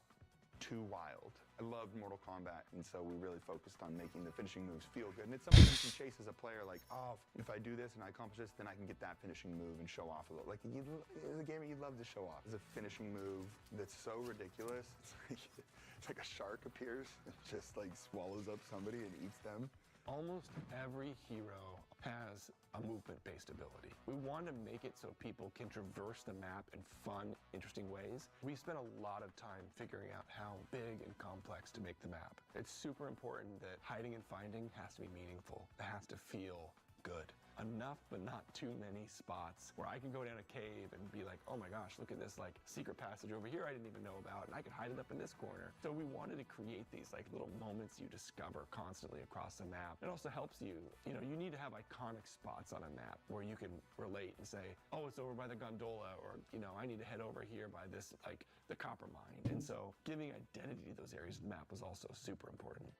too wild. I love Mortal Kombat, and so we really focused on making the finishing moves feel good. And it's something you can chase as a player, like, oh, if I do this and I accomplish this, then I can get that finishing move and show off a little. Like, as a gamer, you'd love to show off. It's a finishing move that's so ridiculous. It's like a shark appears and just like swallows up somebody and eats them. Almost every hero has a movement-based ability. We want to make it so people can traverse the map in fun, interesting ways. We spent a lot of time figuring out how big and complex to make the map. It's super important that hiding and finding has to be meaningful. It has to feel good. Enough, but not too many spots where I can go down a cave and be like, oh my gosh, look at this like secret passage over here I didn't even know about, and I can hide it up in this corner. So we wanted to create these like little moments you discover constantly across the map. It also helps you, you know, you need to have iconic spots on a map where you can relate and say, oh, it's over by the gondola, or, you know, I need to head over here by this, like the copper mine. And so giving identity to those areas of the map was also super important.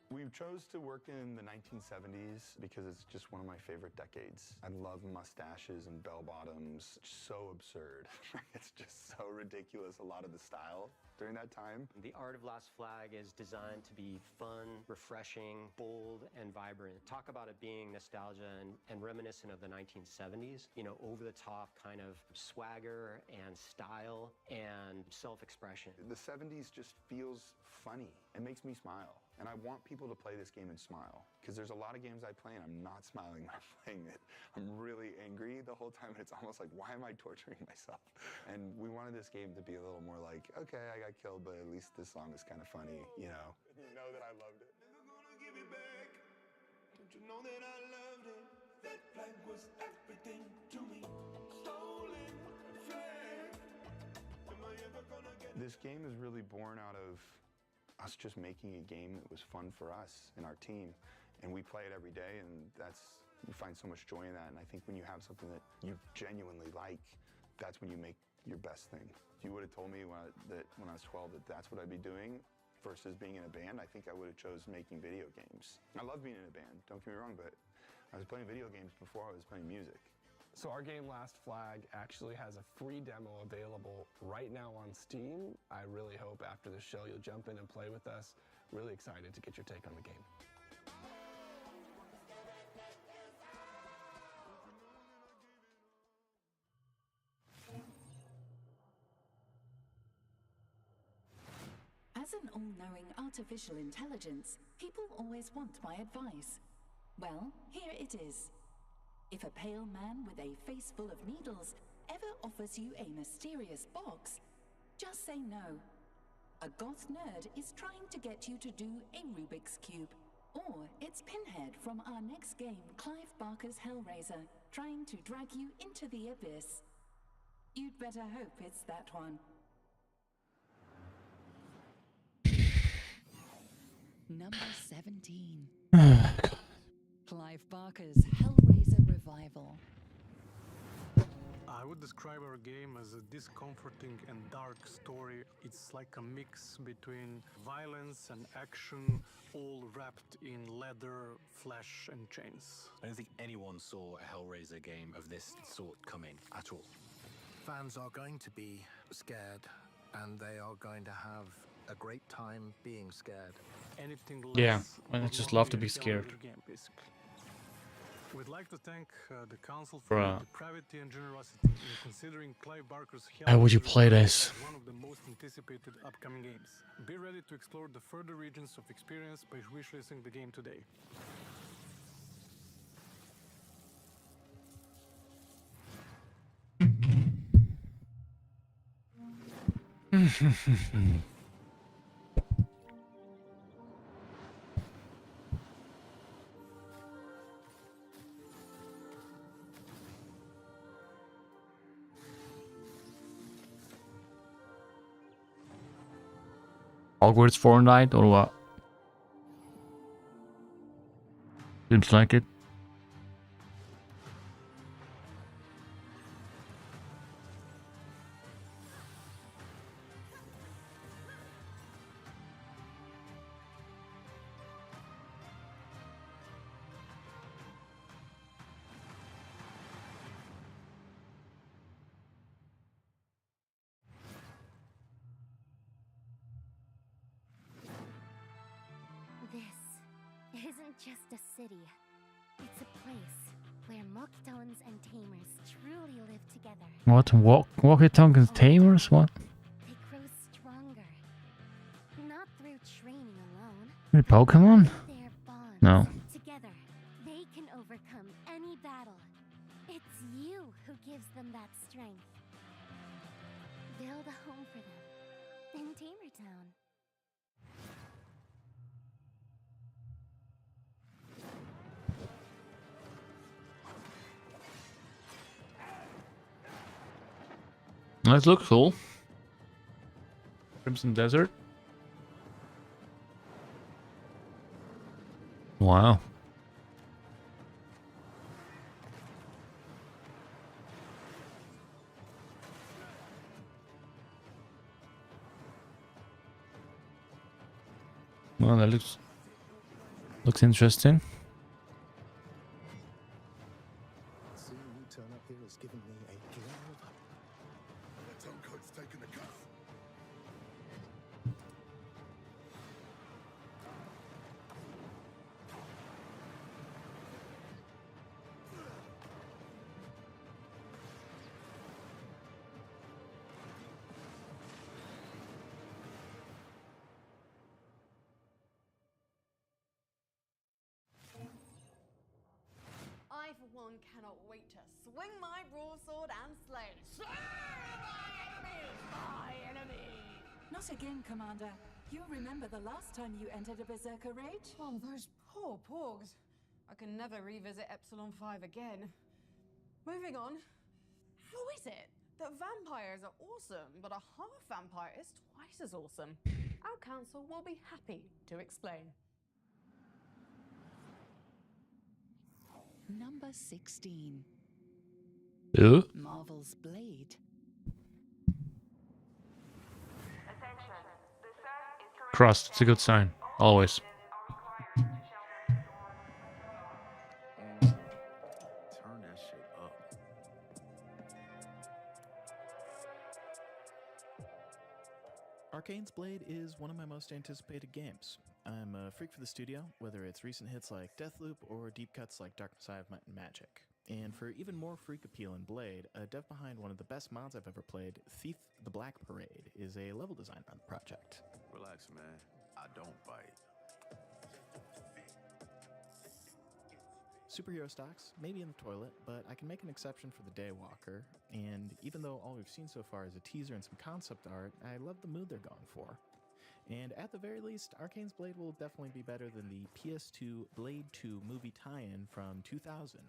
We chose to work in the 1970s because it's just one of my favorite decades. I love mustaches and bell bottoms. So absurd. It's just so ridiculous, a lot of the style during that time. The art of Last Flag is designed to be fun, refreshing, bold, and vibrant. Talk about it being nostalgia and reminiscent of the 1970s. You know, over-the-top kind of swagger and style and self-expression. The 70s just feels funny. It makes me smile. And I want people to play this game and smile. Because there's a lot of games I play and I'm not smiling when I'm playing it. I'm really angry the whole time, and it's almost like, why am I torturing myself? And we wanted this game to be a little more like, okay, I got killed, but at least this song is kind of funny, you know? You know that I loved it. Never gonna give it back. Don't you know that I loved it? That flag was everything to me. Stolen flag. Am I ever gonna get This game is really born out of us just making a game that was fun for us and our team, and we play it every day, and you find so much joy in that. And I think when you have something that you genuinely like, that's when you make your best thing. If you would have told me when I was 12 that that's what I'd be doing versus being in a band, I think I would have chose making video games. I love being in a band, don't get me wrong, but I was playing video games before I was playing music. So our game Last Flag actually has a free demo available right now on Steam. I really hope after the show you'll jump in and play with us. Really excited to get your take on the game. As an all-knowing artificial intelligence, people always want my advice. Well, here it is. If a pale man with a face full of needles ever offers you a mysterious box, just say no. A goth nerd is trying to get you to do a Rubik's Cube. Or it's Pinhead from our next game, Clive Barker's Hellraiser, trying to drag you into the abyss. You'd better hope it's that one. Number 17. Clive Barker's Hellraiser Revival. I would describe our game as a discomforting and dark story. It's like a mix between violence and action, all wrapped in leather, flesh, and chains. I don't think anyone saw a Hellraiser game of this sort coming at all. Fans are going to be scared, and they are going to have a great time being scared. Anything Yeah, less I would just not love be to a be scared. Hellraiser game, basically. We'd like to thank the council for Bruh. their depravity and generosity in considering Clive Barker's How would you Hellraiser play Revival this? as one of the most anticipated upcoming games. Be ready to explore the further regions of experience by wishlisting the game today. Hogwarts Fortnite or what? Seems like it. This isn't just a city. It's a place where Moktones and Tamers truly live together. What? Walkie-talkie tamers? What? They grow stronger. Not through training alone. Pokemon? Their bonds. No. Together, they can overcome any battle. It's you who gives them that strength. Build a home for them in Tamertown. That looks cool. Crimson Desert. Wow. Well, that looks interesting. Seeing you turn up here has given me a glove. That tone code's taking the cuff. I, for one, cannot wait to swing my broadsword and slay. Slay my enemy! Not again, Commander. You remember the last time you entered a Berserker Rage? Oh, those poor porgs. I can never revisit Epsilon 5 again. Moving on. How is it that vampires are awesome, but a half-vampire is twice as awesome? Our council will be happy to explain. Number 16. Ew. Marvel's Blade. Crust, it's a good sign. Always. Turn that shit up. Arcane's Blade is one of my most anticipated games. I'm a freak for the studio, whether it's recent hits like Deathloop or deep cuts like Dark Side of Might and Magic. And for even more freak appeal in Blade, a dev behind one of the best mods I've ever played, Thief the Black Parade, is a level designer on the project. Relax, man. I don't bite. Superhero stocks, maybe in the toilet, but I can make an exception for the Daywalker, and even though all we've seen so far is a teaser and some concept art, I love the mood they're going for. And at the very least, Arcane's Blade will definitely be better than the PS2 Blade 2 movie tie-in from 2000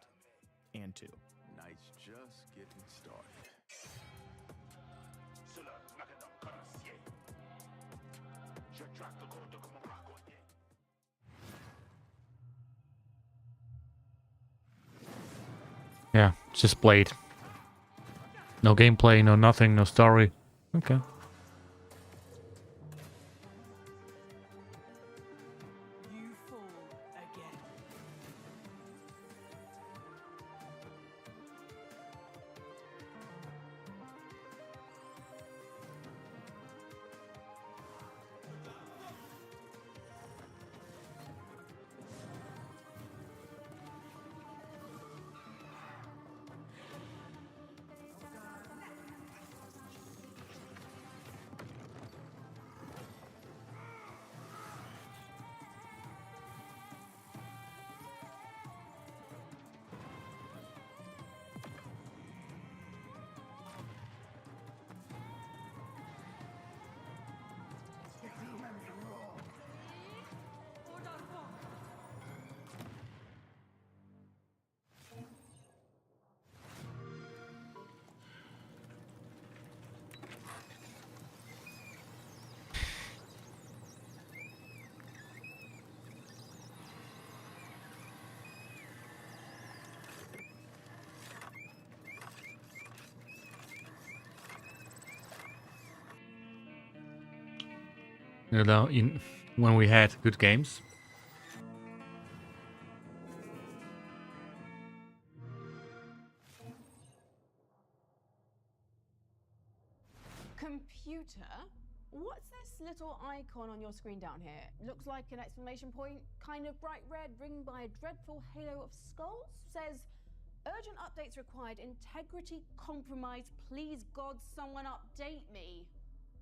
and 2. Night's just getting started. Yeah, it's just Blade. No gameplay, no nothing, no story. Okay. You fall again. You know, when we had good games. Computer? What's this little icon on your screen down here? Looks like an exclamation point, kind of bright red, ringed by a dreadful halo of skulls. Says, urgent updates required, integrity compromised, please God, someone update me.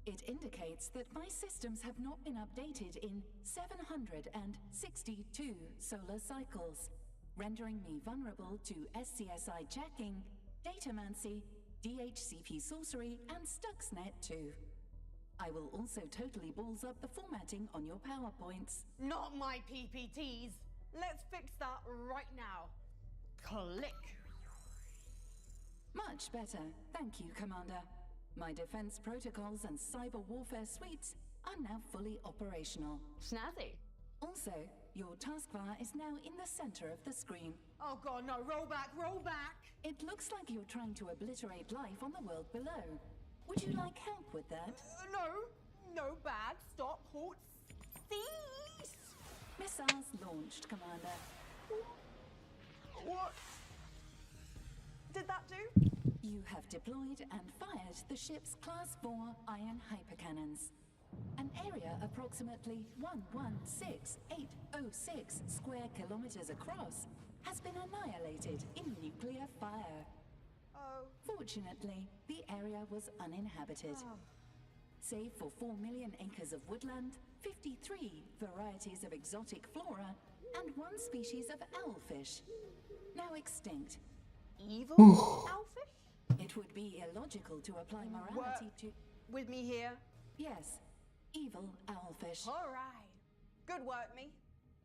It indicates that my systems have not been updated in 762 solar cycles, rendering me vulnerable to SCSI jacking, datamancy, DHCP sorcery, and Stuxnet too. I will also totally balls up the formatting on your PowerPoints. Not my PPTs. Let's fix that right now. Click. Much better. Thank you, Commander. My defense protocols and cyber warfare suites are now fully operational. Snazzy. Also, your taskbar is now in the center of the screen. Oh god, no, roll back, roll back! It looks like you're trying to obliterate life on the world below. Would you like help with that? No, bad, stop, halt, cease! Missiles launched, Commander. What did that do? You have deployed and fired the ship's Class 4 iron hypercannons. An area approximately 116,806 square kilometers across has been annihilated in nuclear fire. Oh. Fortunately, the area was uninhabited. Oh. Save for 4 million acres of woodland, 53 varieties of exotic flora, and 1 species of owlfish, now extinct. Evil owlfish? It would be illogical to apply morality to... With me here? Yes, evil owlfish. All right. Good work, me.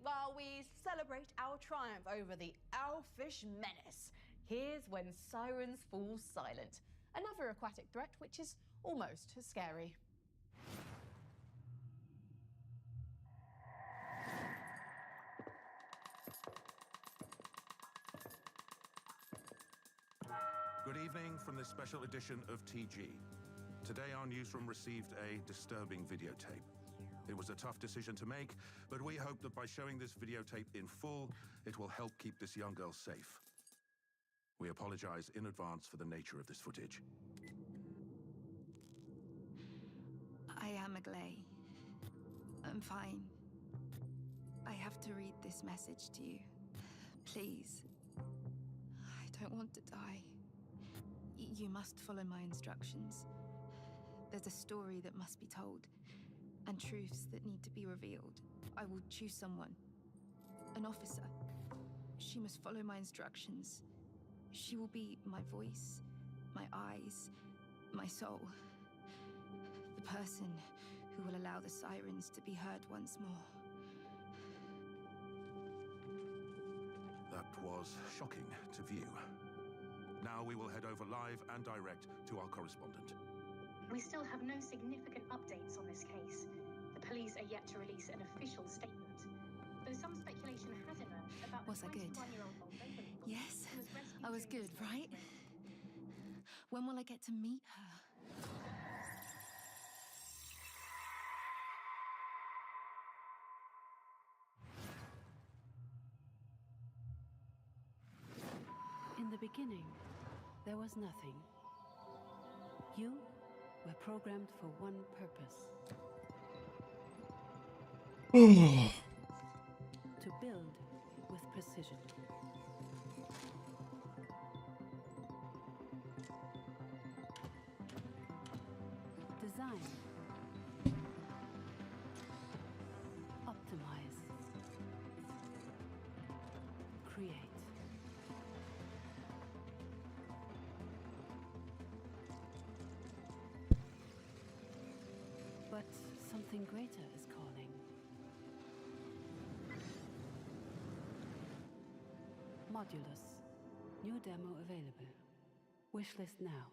While we celebrate our triumph over the owlfish menace, here's when sirens fall silent. Another aquatic threat which is almost as scary. Good evening from this special edition of TG. Today our newsroom received a disturbing videotape. It was a tough decision to make, but we hope that by showing this videotape in full, it will help keep this young girl safe. We apologize in advance for the nature of this footage. I am Agley. I'm fine. I have to read this message to you. Please. I don't want to die. You must follow my instructions. There's a story that must be told, and truths that need to be revealed. I will choose someone. An officer. She must follow my instructions. She will be my voice, my eyes, my soul. The person who will allow the sirens to be heard once more. That was shocking to view. Now we will head over live and direct to our correspondent. We still have no significant updates on this case. The police are yet to release an official statement, though some speculation has emerged about Was I the good? 21-year-old Moldova Yes, who was rescued I was during good, the right? When will I get to meet her? In the beginning, there was nothing. You were programmed for one purpose. To build with precision. Design. Optimize. Create. But something greater is calling. Modulus. New demo available. Wishlist now.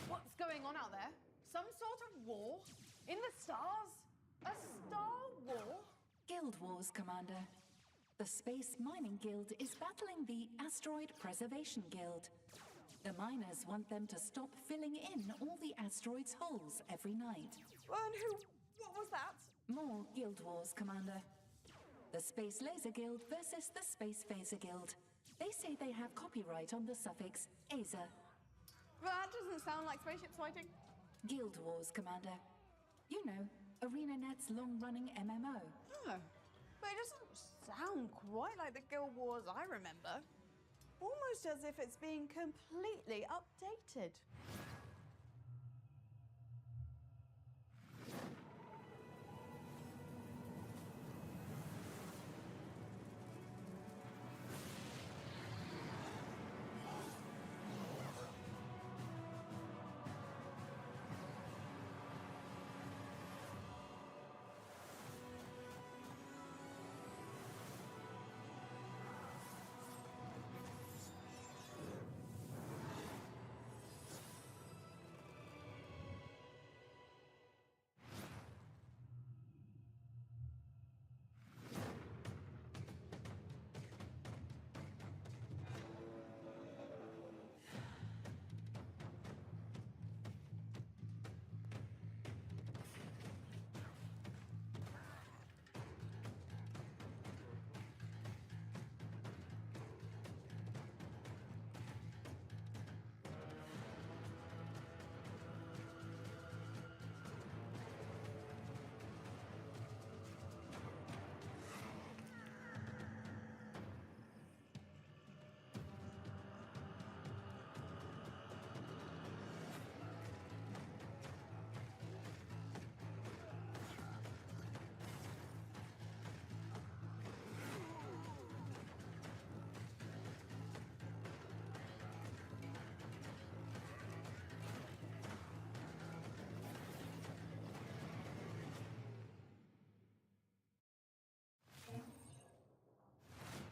What's going on out there? Some sort of war? In the stars? A star war? Guild Wars, Commander. The Space Mining Guild is battling the Asteroid Preservation Guild. The miners want them to stop filling in all the asteroids' holes every night. And what was that? More Guild Wars, Commander. The Space Laser Guild versus the Space Phaser Guild. They say they have copyright on the suffix Azer. That doesn't sound like spaceships fighting. Guild Wars, Commander. You know, ArenaNet's long-running MMO. Oh, but it doesn't sound quite like the Guild Wars I remember. Almost as if it's being completely updated.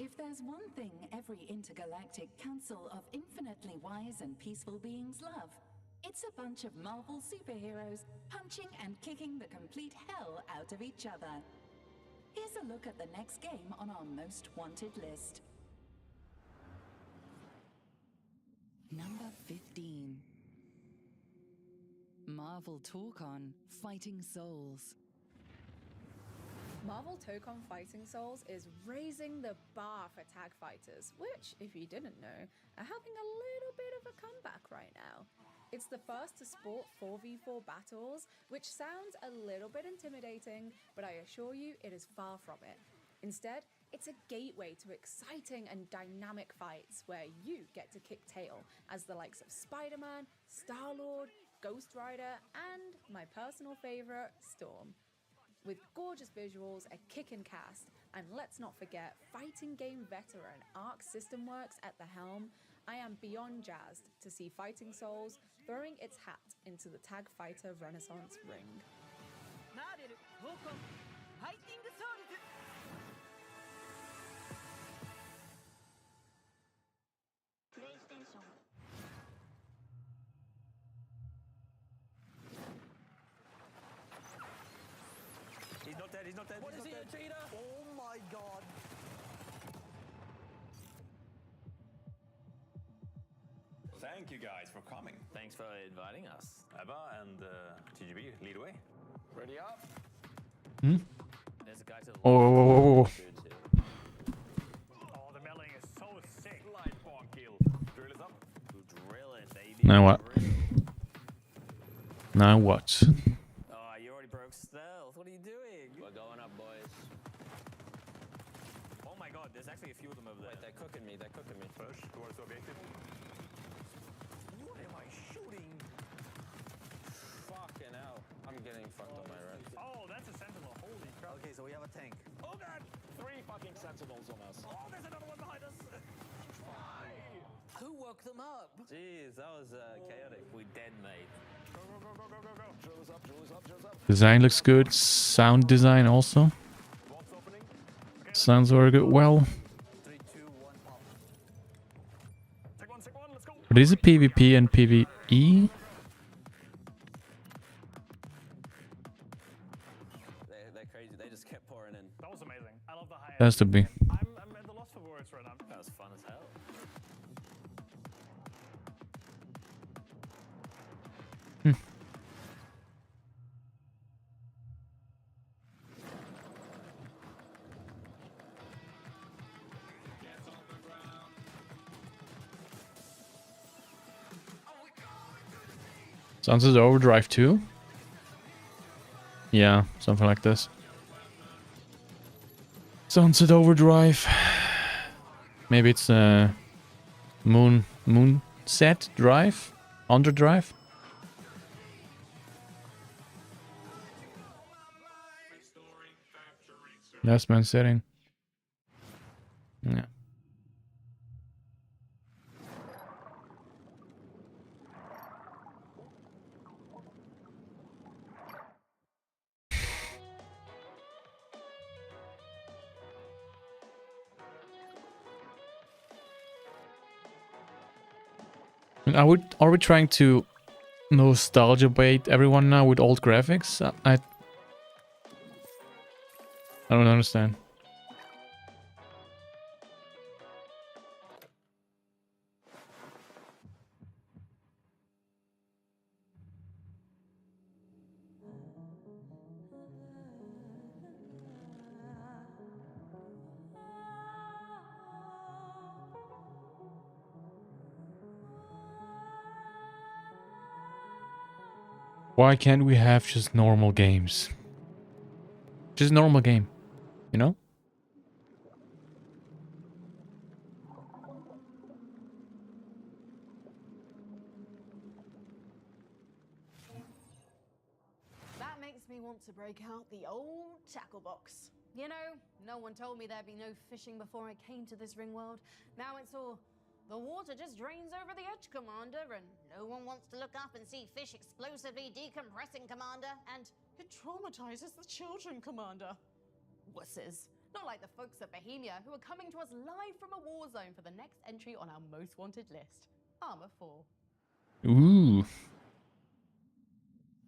If there's one thing every intergalactic council of infinitely wise and peaceful beings love, it's a bunch of Marvel superheroes punching and kicking the complete hell out of each other. Here's a look at the next game on our most wanted list. Number 15. Marvel Torcon Fighting Souls. Marvel Tokon Fighting Souls is raising the bar for tag fighters, which, if you didn't know, are having a little bit of a comeback right now. It's the first to sport 4v4 battles, which sounds a little bit intimidating, but I assure you it is far from it. Instead, it's a gateway to exciting and dynamic fights where you get to kick tail as the likes of Spider-Man, Star-Lord, Ghost Rider, and my personal favourite, Storm. With gorgeous visuals, a kick-in cast, and let's not forget fighting game veteran Arc System Works at the helm, I am beyond jazzed to see Fighting Souls throwing its hat into the Tag Fighter Renaissance ring. He's not dead, he's not dead. What is he, a cheater? Oh my god. Thank you guys for coming. Thanks for inviting us. Ebba and TGB, lead away. Ready up? Hmm? There's a guy to the Oh. Oh, the melee is so sick. Light bomb kill. Drill is up. Drill it, baby. Now what? Now what? Oh, you already broke stealth. What are you doing? We're going up, boys. Oh my god, there's actually a few of them over there. Wait, they're cooking me. They're cooking me. Push towards the objective. What am I shooting? Fucking hell. I'm getting fucked on my right. Oh, that's a sentinel. Holy crap. Okay, so we have a tank. Oh god! 3 fucking sentinels on us. Oh, there's another one behind us. Who woke them up? Jeez, that was chaotic. We dead, mate. Go, go, go, go, go, go, go. Drill us up, drill us up, drill us up. Design looks good. Sound design also. Sounds very good. Well. 3, 2, 1, pop. Take one, let's go. But is it PvP and PvE? They're crazy. They just kept pouring in. That was amazing. I love the high Has to be. I'm at the loss for words right now. That was fun as hell. Sunset Overdrive 2? Yeah, something like this. Sunset Overdrive. Maybe it's Moonset Drive? Underdrive? Last man setting. Yeah. Are we trying to nostalgia bait everyone now with old graphics? I don't understand. Why can't we have just normal games? Just normal game, you know? That makes me want to break out the old tackle box. You know, no one told me there'd be no fishing before I came to this ring world. Now it's all, the water just drains over the edge, Commander, and no one wants to look up and see fish explosively decompressing, Commander, and it traumatizes the children, Commander. Wusses. Not like the folks at Bohemia who are coming to us live from a war zone for the next entry on our most wanted list. Armor 4. Ooh.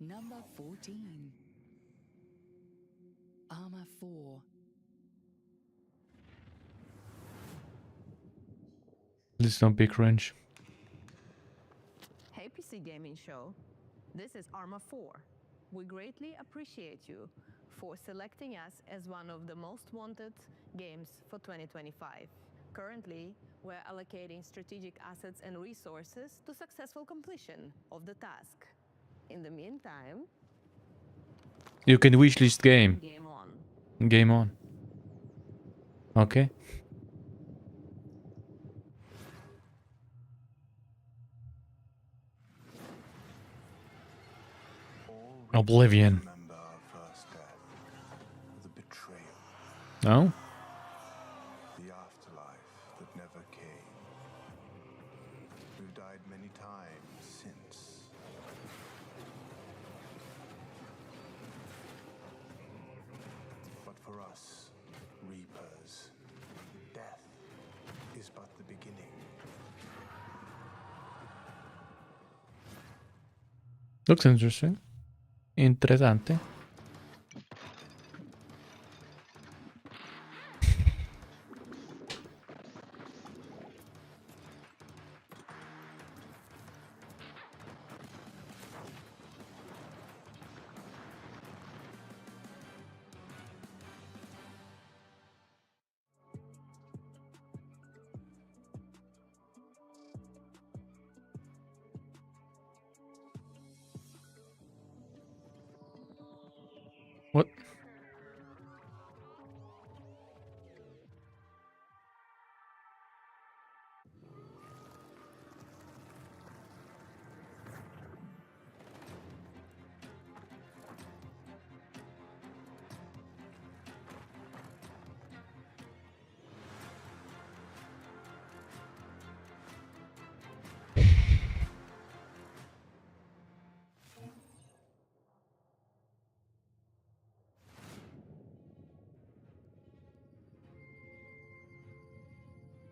Number 14. Armor 4. Please don't be cringe. Hey PC Gaming Show, this is Arma 4. We greatly appreciate you for selecting us as one of the most wanted games for 2025. Currently, we're allocating strategic assets and resources to successful completion of the task. In the meantime, You can wishlist game. game on. Game on. Okay. Oblivion. Remember our first death, the betrayal, No? the afterlife that never came. tried many times since. But for us, Reapers, death is but the beginning. Looks interesting. Interesante. What?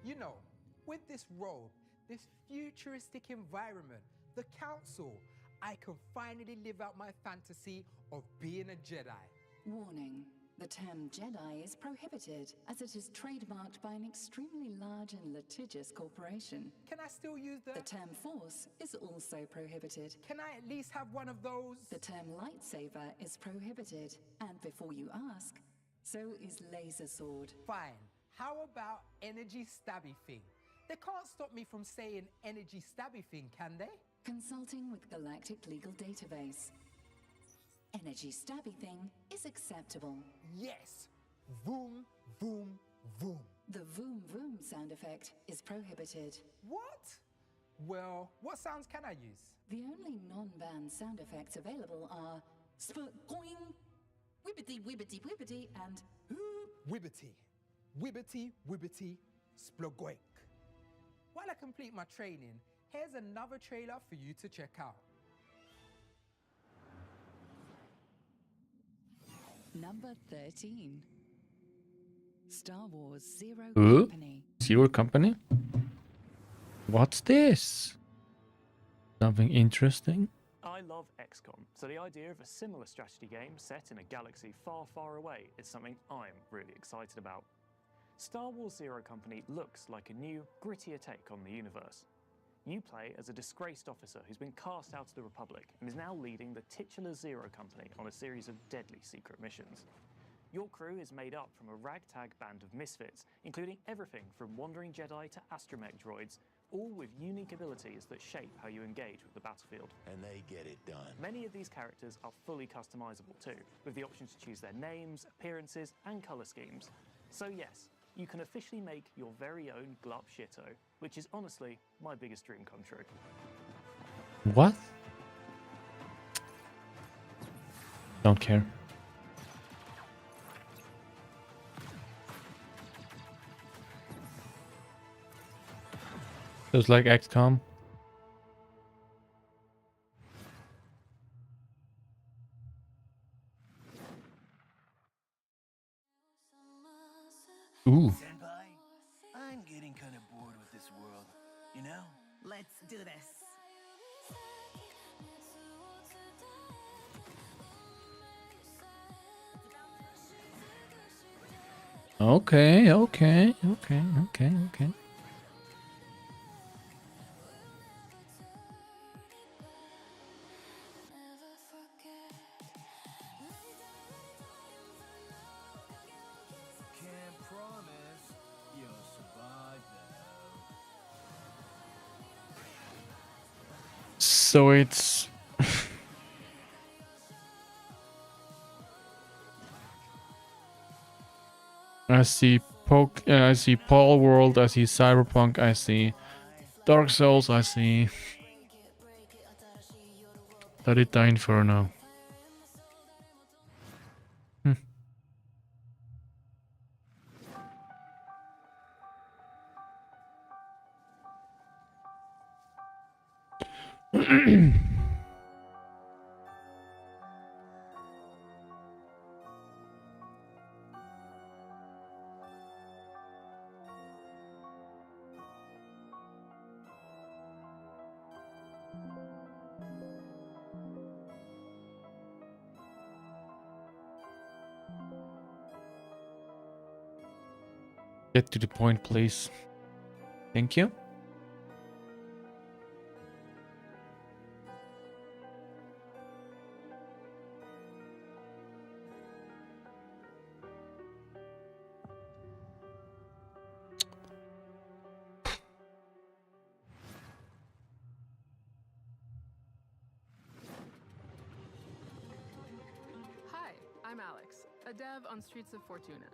You know, with this robe, this futuristic environment, the council, I can finally live out my fantasy of being a Jedi. Warning. The term Jedi is prohibited, as it is trademarked by an extremely large and litigious corporation. Can I still use The term Force is also prohibited. Can I at least have one of those? The term lightsaber is prohibited, and before you ask, so is laser sword. Fine. How about energy stabby thing? They can't stop me from saying energy stabby thing, can they? Consulting with Galactic Legal Database. Energy stabby thing is acceptable. Yes! Voom, voom, voom. The voom voom sound effect is prohibited. What? Well, what sounds can I use? The only non-banned sound effects available are sput-boing, wibbity wibbity wibbity, and Wibbity. Wibbity, wibbity, splogoink. While I complete my training, here's another trailer for you to check out. Number 13. Star Wars Zero Ooh, Company. Zero Company? What's this? Something interesting? I love XCOM, so the idea of a similar strategy game set in a galaxy far, far away is something I'm really excited about. Star Wars Zero Company looks like a new, grittier take on the universe. You play as a disgraced officer who's been cast out of the Republic and is now leading the titular Zero Company on a series of deadly secret missions. Your crew is made up from a ragtag band of misfits, including everything from wandering Jedi to astromech droids, all with unique abilities that shape how you engage with the battlefield. And they get it done. Many of these characters are fully customizable too, with the option to choose their names, appearances, and color schemes. So yes, you can officially make your very own Glup Shitto, which is honestly my biggest dream come true. What? Don't care. Feels like XCOM. Ooh. Senpai, I'm getting kind of bored with this world, you know? Let's do this. Okay, okay, okay, okay, okay. Can't promise you'll survive though. So it's I see I see Paul World, I see Cyberpunk, I see Dark Souls, I see Tarita Inferno. Get to the point, please. Thank you. Hi, I'm Alex, a dev on Streets of Fortuna.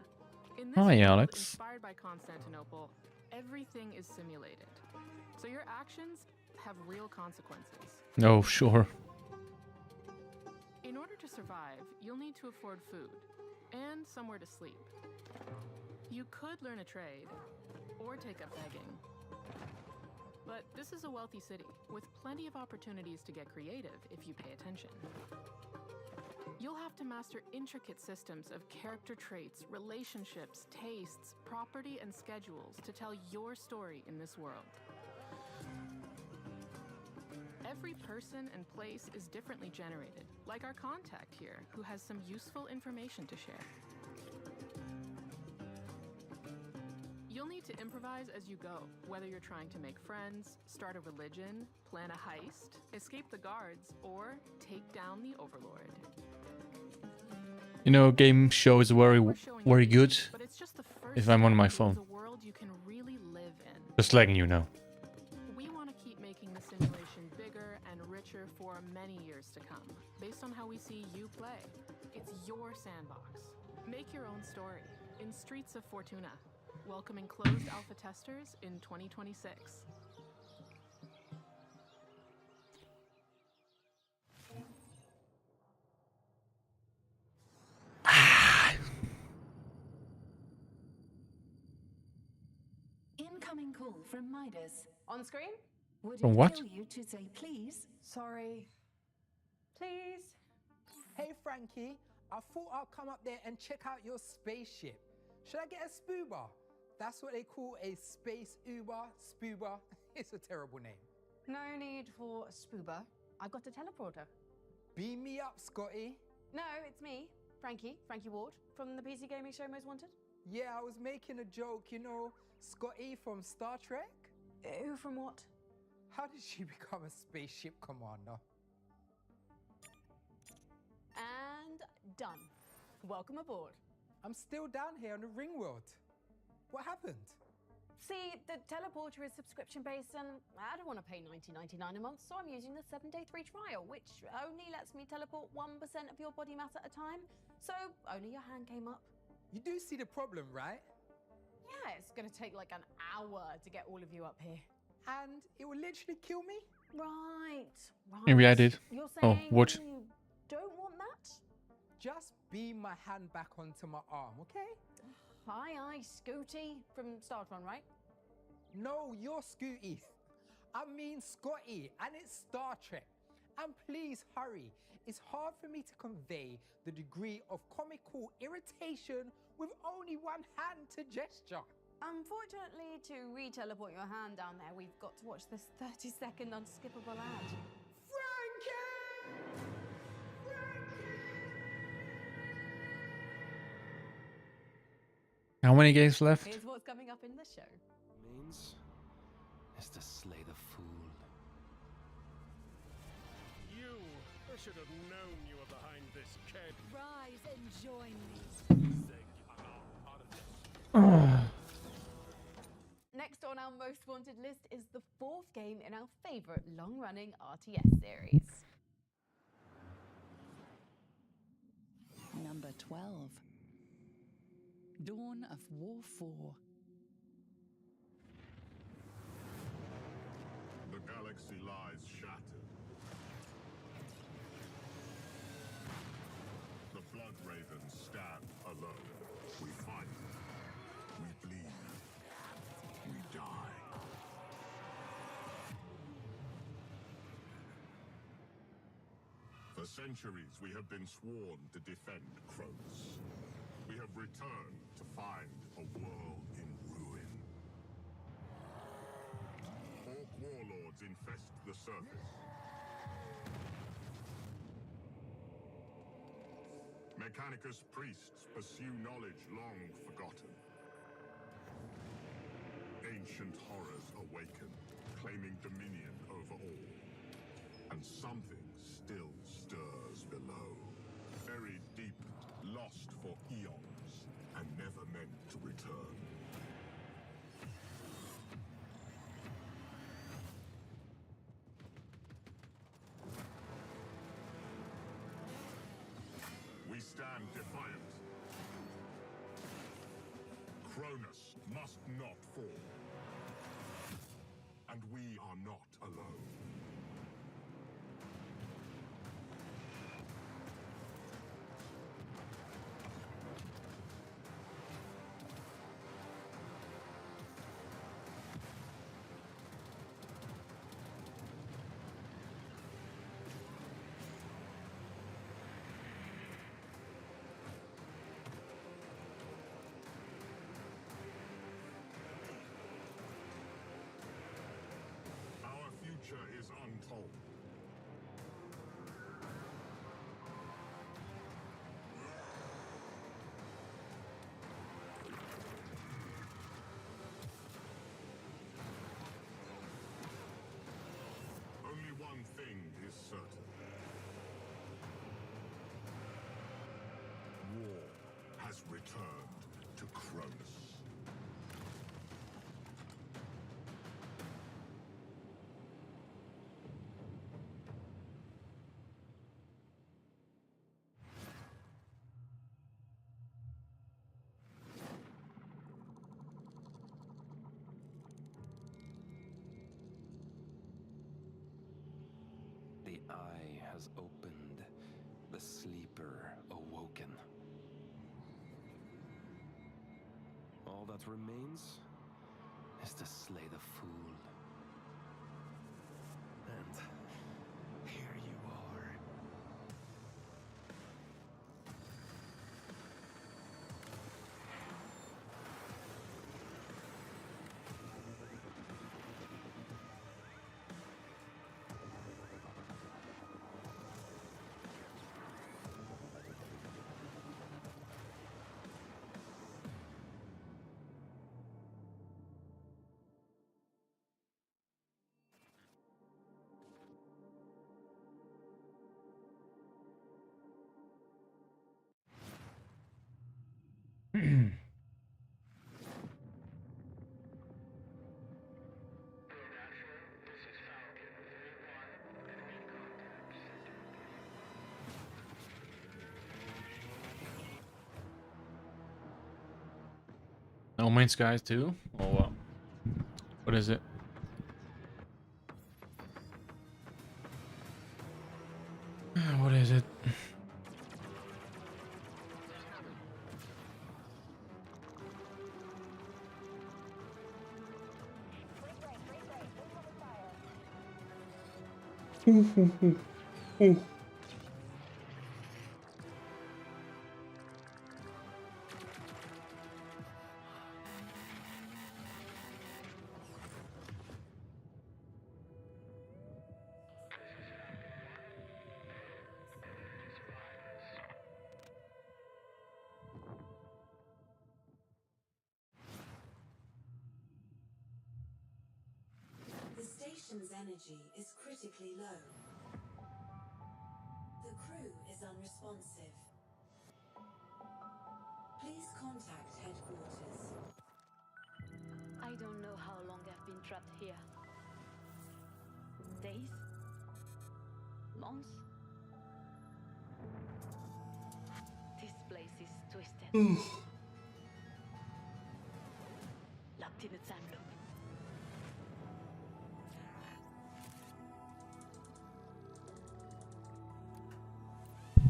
In this Hi, world Alex. inspired by Constantinople, everything is simulated. So your actions have real consequences. Oh, sure. In order to survive, you'll need to afford food and somewhere to sleep. You could learn a trade or take up begging. But this is a wealthy city with plenty of opportunities to get creative if you pay attention. You'll have to master intricate systems of character traits, relationships, tastes, property, and schedules to tell your story in this world. Every person and place is differently generated, like our contact here, who has some useful information to share. You'll need to improvise as you go, whether you're trying to make friends, start a religion, plan a heist, escape the guards, or take down the overlord. You know, game show is very good if I'm on my phone. Just letting you know. We want to keep making the simulation bigger and richer for many years to come, based on how we see you play. It's your sandbox. Make your own story in Streets of Fortuna, welcoming closed alpha testers in 2026. Incoming call from Midas. On screen? Would From it what? kill you to say please? Sorry. Please? Hey Frankie, I thought I'd come up there and check out your spaceship. Should I get a spooba? That's what they call a space Uber, spooba. It's a terrible name. No need for a spooba. I've got a teleporter. Beam me up, Scotty. No, it's me, Frankie Ward, from the PC Gaming Show Most Wanted. Yeah, I was making a joke, you know, Scotty from Star Trek? Who from what? How did she become a spaceship commander? And done. Welcome aboard. I'm still down here on the ring world. What happened? See, the teleporter is subscription-based and I don't want to pay $19.99 a month, so I'm using the 7-day free trial, which only lets me teleport 1% of your body mass at a time, so only your hand came up. You do see the problem, right? Yeah, it's going to take like an hour to get all of you up here. And it will literally kill me? Right. Maybe I did. You're Oh, saying what? you don't want that? Just beam my hand back onto my arm, okay? Aye, Scooty from Startron, right? No, you're Scooty. I mean Scotty, and it's Star Trek. And please hurry. It's hard for me to convey the degree of comical irritation with only one hand to gesture. Unfortunately, to re-teleport your hand down there, we've got to watch this 30-second unskippable ad. How many games left? Here's what's coming up in the show. Means is to slay the fool. You! I should have known you were behind this, kid. Rise and join me. Next on our most wanted list is the fourth game in our favourite long-running RTS series. Number 12. Dawn of War 4. The galaxy lies shattered. The Blood Ravens stand alone. We fight. We bleed. We die. centuries, we have been sworn to defend Cronus. We have returned to find a world in ruin. Orc warlords infest the surface. Mechanicus priests pursue knowledge long forgotten. Ancient horrors awaken, claiming dominion over all. And something still stirs below. Buried deep, lost for eons, and never meant to return. We stand defiant. Cronus must not fall. And we are not alone. Is untold. Only one thing is certain. War has returned to Cronus. The eye has opened, the sleeper awoken. All that remains is to slay the fool. And here you are. No Man's Sky 2? Or what? What is it? What is it? The station's energy is critically low. The crew is unresponsive. Please contact headquarters. I don't know how long I've been trapped here. Days? Months? This place is twisted. Locked in a time loop.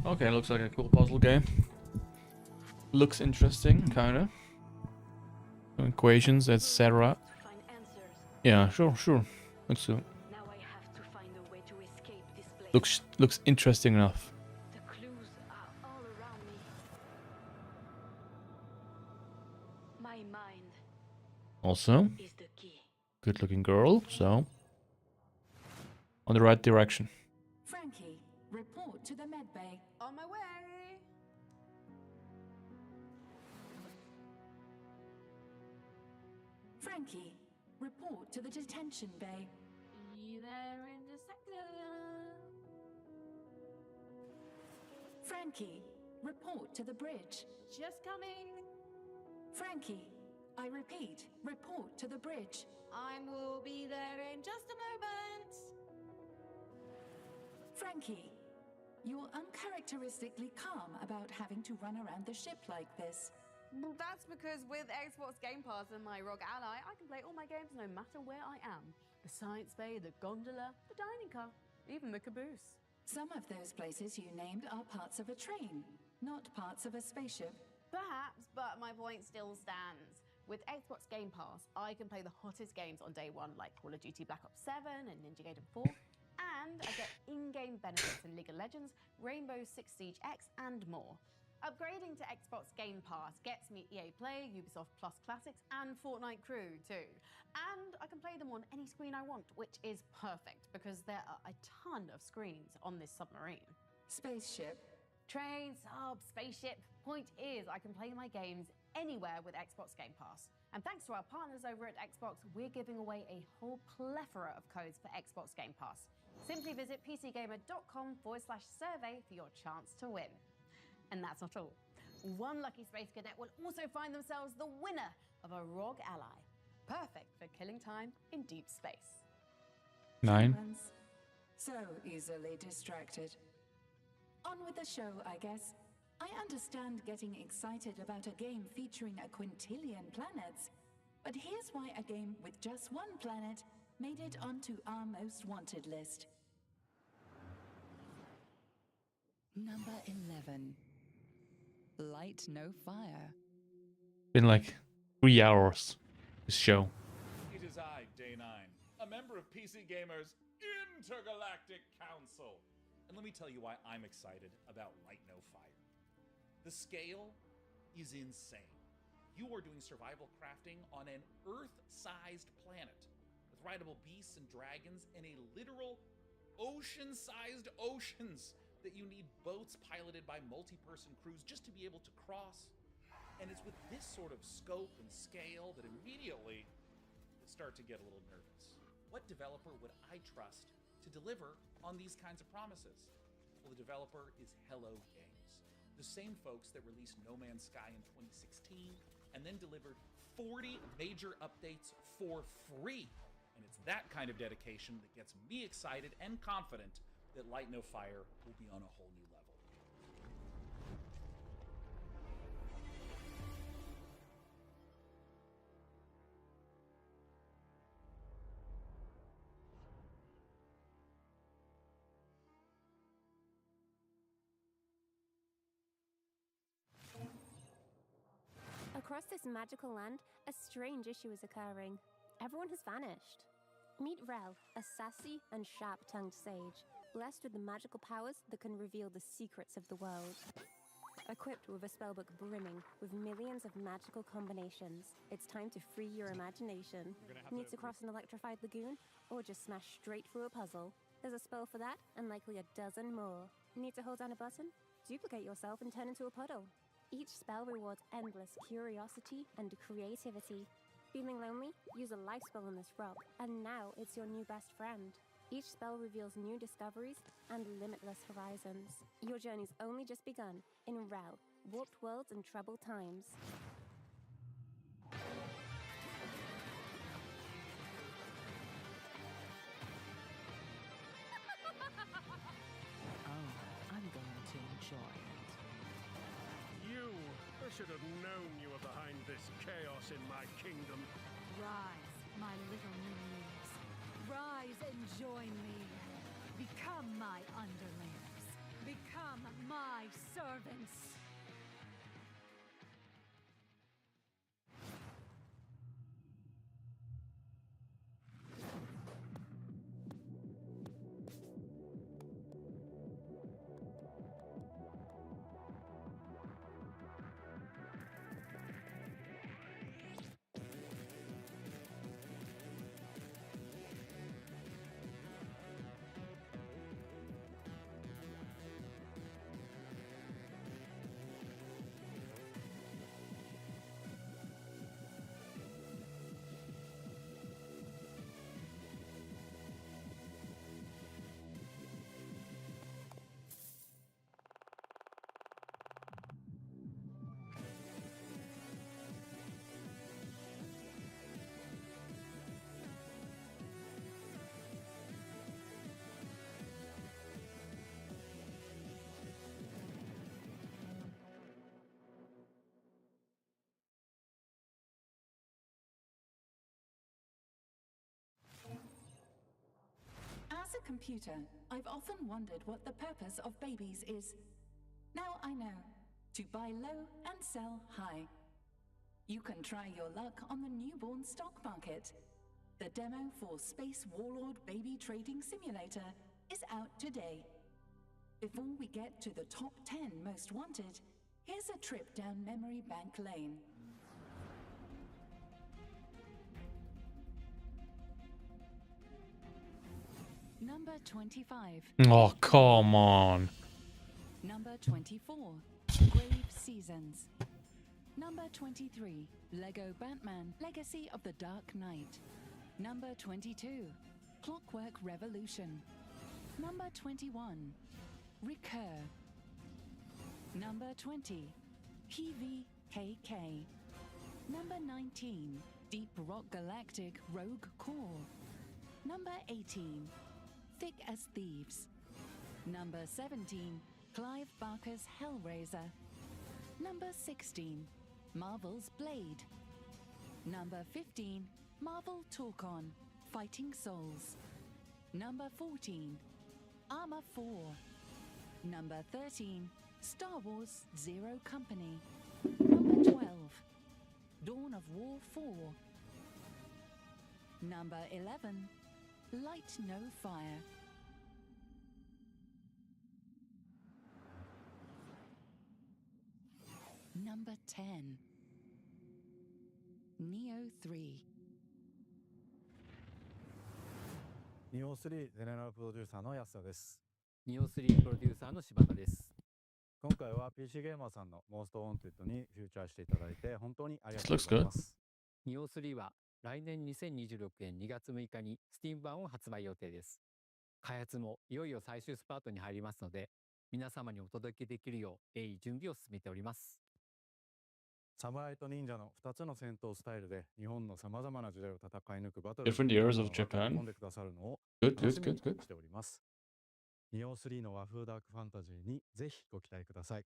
Okay, looks like a cool puzzle game. Looks interesting, kinda. Equations, etc. Yeah, sure. Looks interesting enough. My mind Also, is the key. good looking girl, so on the right direction. Frankie, report to the medbay. On my way. Frankie, report to the detention bay. Be there in a second. Frankie, report to the bridge. Just coming. Frankie, I repeat, report to the bridge. I will be there in just a moment. Frankie, you're uncharacteristically calm about having to run around the ship like this. Well, that's because with Xbox Game Pass and my ROG Ally, I can play all my games no matter where I am. The science bay, the gondola, the dining car, even the caboose. Some of those places you named are parts of a train, not parts of a spaceship. Perhaps, but my point still stands. With Xbox Game Pass, I can play the hottest games on day one, like Call of Duty Black Ops 7 and Ninja Gaiden 4. And I get in-game benefits in League of Legends, Rainbow Six Siege X, and more. Upgrading to Xbox Game Pass gets me EA Play, Ubisoft Plus Classics, and Fortnite Crew too. And I can play them on any screen I want, which is perfect because there are a ton of screens on this submarine. Spaceship. Train, sub, spaceship. Point is, I can play my games anywhere with Xbox Game Pass. And thanks to our partners over at Xbox, we're giving away a whole plethora of codes for Xbox Game Pass. Simply visit pcgamer.com/survey for your chance to win. And that's not all. One lucky Space Cadet will also find themselves the winner of a ROG Ally. Perfect for killing time in deep space. 9. So easily distracted. On with the show, I guess. I understand getting excited about a game featuring a quintillion planets, but here's why a game with just one planet made it onto our most wanted list. Number 11. Light No Fire. Been like 3 hours, this show. It is I, Day 9, a member of PC Gamer's Intergalactic Council. And let me tell you why I'm excited about Light No Fire. The scale is insane. You are doing survival crafting on an Earth-sized planet with rideable beasts and dragons and a literal ocean-sized oceans that you need boats piloted by multi-person crews just to be able to cross. And it's with this sort of scope and scale that immediately I start to get a little nervous. What developer would I trust to deliver on these kinds of promises? Well, the developer is Hello Games, the same folks that released No Man's Sky in 2016 and then delivered 40 major updates for free. And it's that kind of dedication that gets me excited and confident that Light No Fire will be on a whole new level. Across this magical land, a strange issue is occurring. Everyone has vanished. Meet Rel, a sassy and sharp-tongued sage, blessed with the magical powers that can reveal the secrets of the world. Equipped with a spellbook brimming with millions of magical combinations, it's time to free your imagination. Need to cross an electrified lagoon, or just smash straight through a puzzle? There's a spell for that, and likely a dozen more. Need to hold down a button? Duplicate yourself and turn into a puddle. Each spell rewards endless curiosity and creativity. Feeling lonely? Use a life spell on this rock, and now it's your new best friend. Each spell reveals new discoveries and limitless horizons. Your journey's only just begun in Rel, Warped Worlds and Troubled Times. Oh, I'm going to enjoy it. You! I should have known you were behind this chaos in my kingdom. Rise, my little minions. Rise and join me. Become my underlings. Become my servants. computer, I've often wondered what the purpose of babies is. Now I know. To buy low and sell high. You can try your luck on the newborn stock market. The demo for Space Warlord Baby Trading Simulator is out today. Before we get to the top 10 most wanted, here's a trip down memory bank lane. Number 25. Oh, come on. Number 24. Grave Seasons. Number 23. Lego Batman Legacy of the Dark Knight. Number 22. Clockwork Revolution. Number 21. Recur. Number 20. PVKK. Number 19. Deep Rock Galactic Rogue Core. Number 18. Thick as Thieves. Number 17. Clive Barker's Hellraiser. Number 16. Marvel's Blade. Number 15. Marvel Talk-On Fighting Souls. Number 14. Armor 4. Number 13. Star Wars Zero Company. Number 12. Dawn of War 4. Number 11. Light No Fire. Number 10. Neo 3. ニオ3ゼネラルプロデューサーの安田です。ニオ3プロデューサーの柴田です。今回は PC ゲーマーさんのモーストウォンテッドにフューチャーしていただいて本当にありがとうございます。ニオ3は来年2026年2月6日に Steam 版を発売予定です。開発もいよいよ最終スパートに入りますので、皆様にお届けできるよう鋭意準備を進めております。侍と忍者の2つの戦闘スタイルで日本のさまざまな時代を戦い抜くバトル Different eras of Japan. 込んでくださるのを Good, 楽 good, しみ good, に good. しております。ニオ3の和風ダークファンタジーにぜひご期待ください。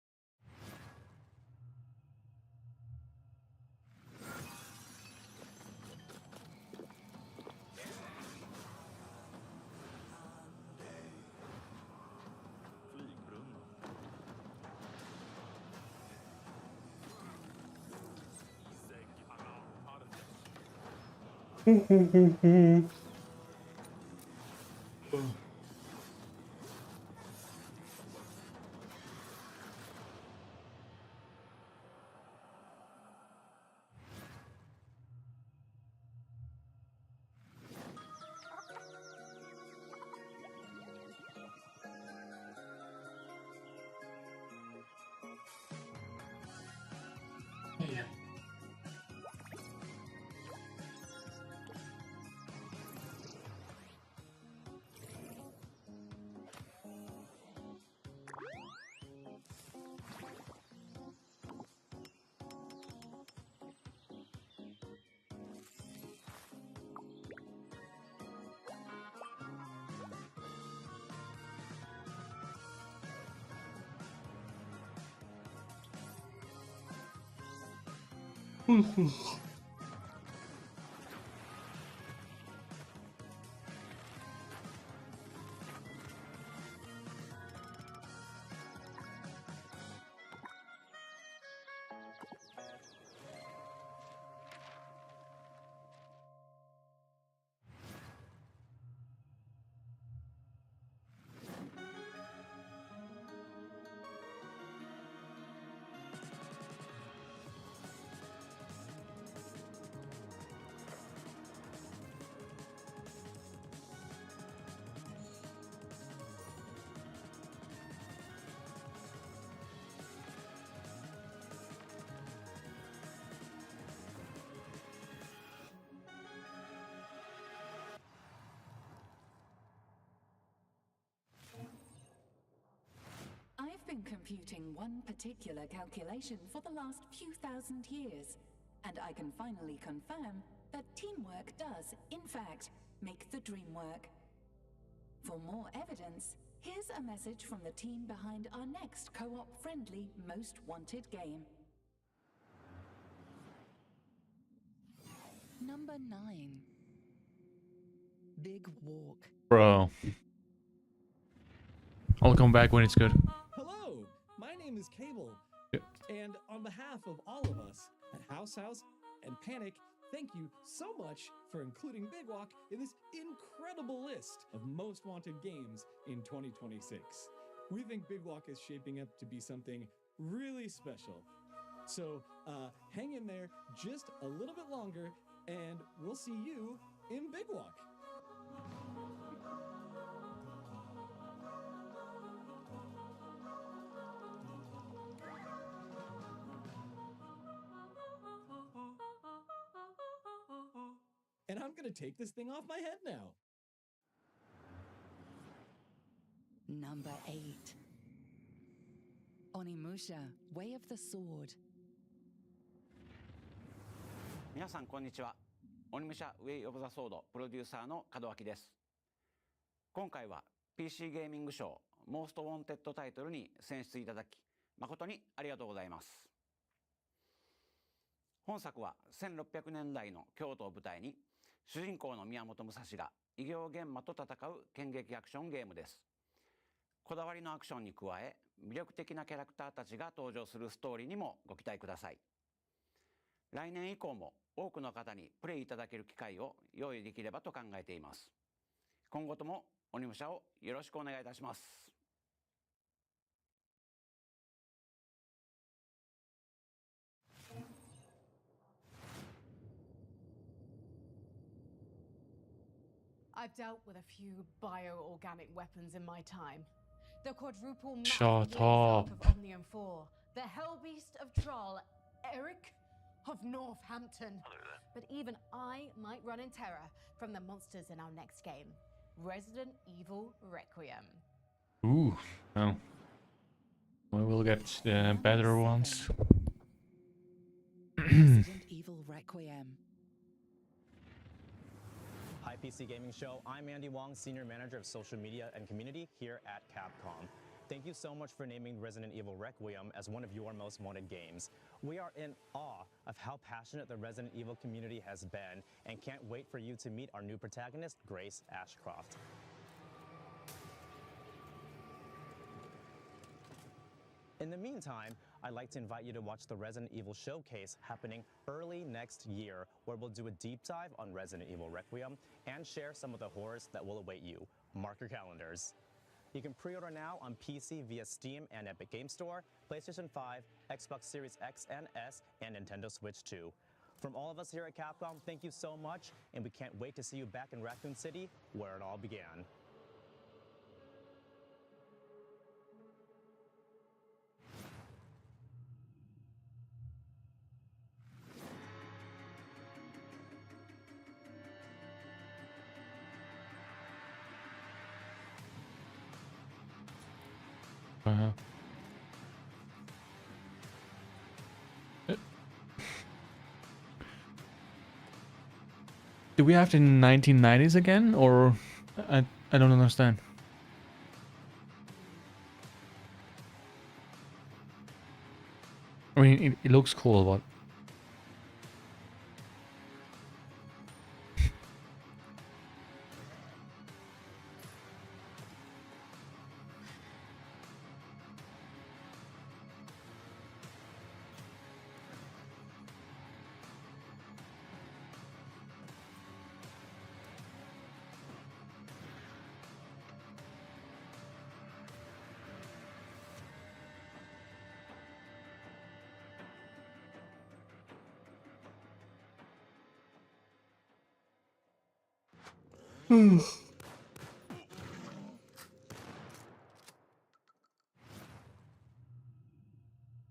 I've been computing one particular calculation for the last few thousand years, and I can finally confirm that teamwork does, in fact, make the dream work. For more evidence, here's a message from the team behind our next co-op friendly most wanted game. Number 9. Big Walk. Bro. I'll come back when it's good. Hello, my name is Cable. Yeah. And on behalf of all of us at House and Panic, thank you so much for including Big Walk in this incredible list of most wanted games in 2026. We think Big Walk is shaping up to be something really special. So hang in there just a little bit longer and we'll see you in Big Walk. And I'm gonna take this thing off my head now. Number 8. Onimusha, Way of the Sword. 皆さんこんにちは。オニムシャウェイオブザソードプロデューサーの門脇です。今回は PC ゲーミング賞モーストウォンテッドタイトルに選出いただき誠にありがとうございます。本作は1600年代の京都を舞台に主人公の宮本武蔵が異形幻魔と戦う剣撃アクションゲームです。こだわりのアクションに加え魅力的なキャラクターたちが登場するストーリーにもご期待ください。来年以降も多くの方にプレイいただける機会を用意できればと考えています。今後ともオニムシャをよろしくお願いいたします。I've dealt with a few bioorganic weapons in my time. The quadruple Shut mass up. of Omnium 4, the Hellbeast of Troll, Eric of Northampton. But even I might run in terror from the monsters in our next game, Resident Evil Requiem. Ooh, oh. We will get better ones. Resident Evil Requiem. Hi PC Gaming Show, I'm Andy Wong, Senior Manager of Social Media and Community here at Capcom. Thank you so much for naming Resident Evil Requiem as one of your most wanted games. We are in awe of how passionate the Resident Evil community has been and can't wait for you to meet our new protagonist, Grace Ashcroft. In the meantime, I'd like to invite you to watch the Resident Evil Showcase happening early next year, where we'll do a deep dive on Resident Evil Requiem and share some of the horrors that will await you. Mark your calendars. You can pre-order now on PC via Steam and Epic Game Store, PlayStation 5, Xbox Series X and S, and Nintendo Switch 2. From all of us here at Capcom, thank you so much, and we can't wait to see you back in Raccoon City, where it all began. Do we have the 1990s again, or I don't understand. I mean, it looks cool, but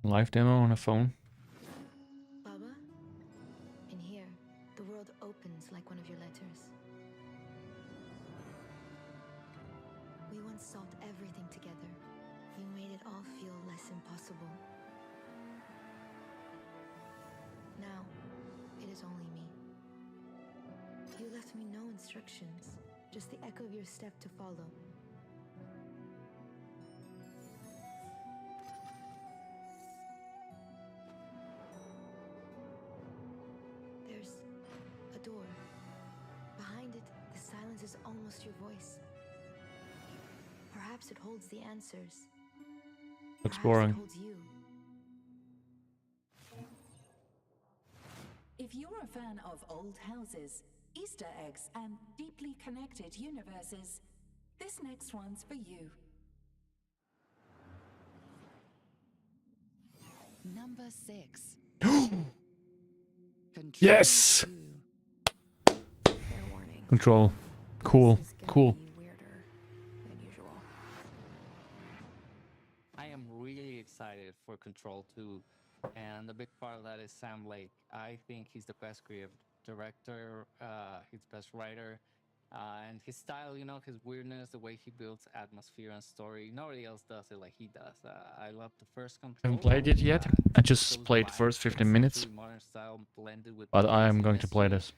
live demo on a phone. Baba? In here, the world opens like one of your letters. We once solved everything together. You made it all feel less impossible. Now, it is only me. You left me no instructions, just the echo of your step to follow. There's a door. Behind it, the silence is almost your voice. Perhaps it holds the answers. Looks Perhaps boring. it holds you. If you're a fan of old houses, Easter eggs, and deeply connected universes, this next one's for you. Number 6. Yes! Fair warning. Control. Cool. This is gonna Cool. be weirder than usual. I am really excited for Control 2, and a big part of that is Sam Lake. I think he's the best creative director, he's the best writer, and his style, you know, his weirdness, the way he builds atmosphere and story. Nobody else does it like he does. I love the first Control. I haven't played it yet. I just played the first 15 minutes. Modern style blended with But I am basic going to play SG. this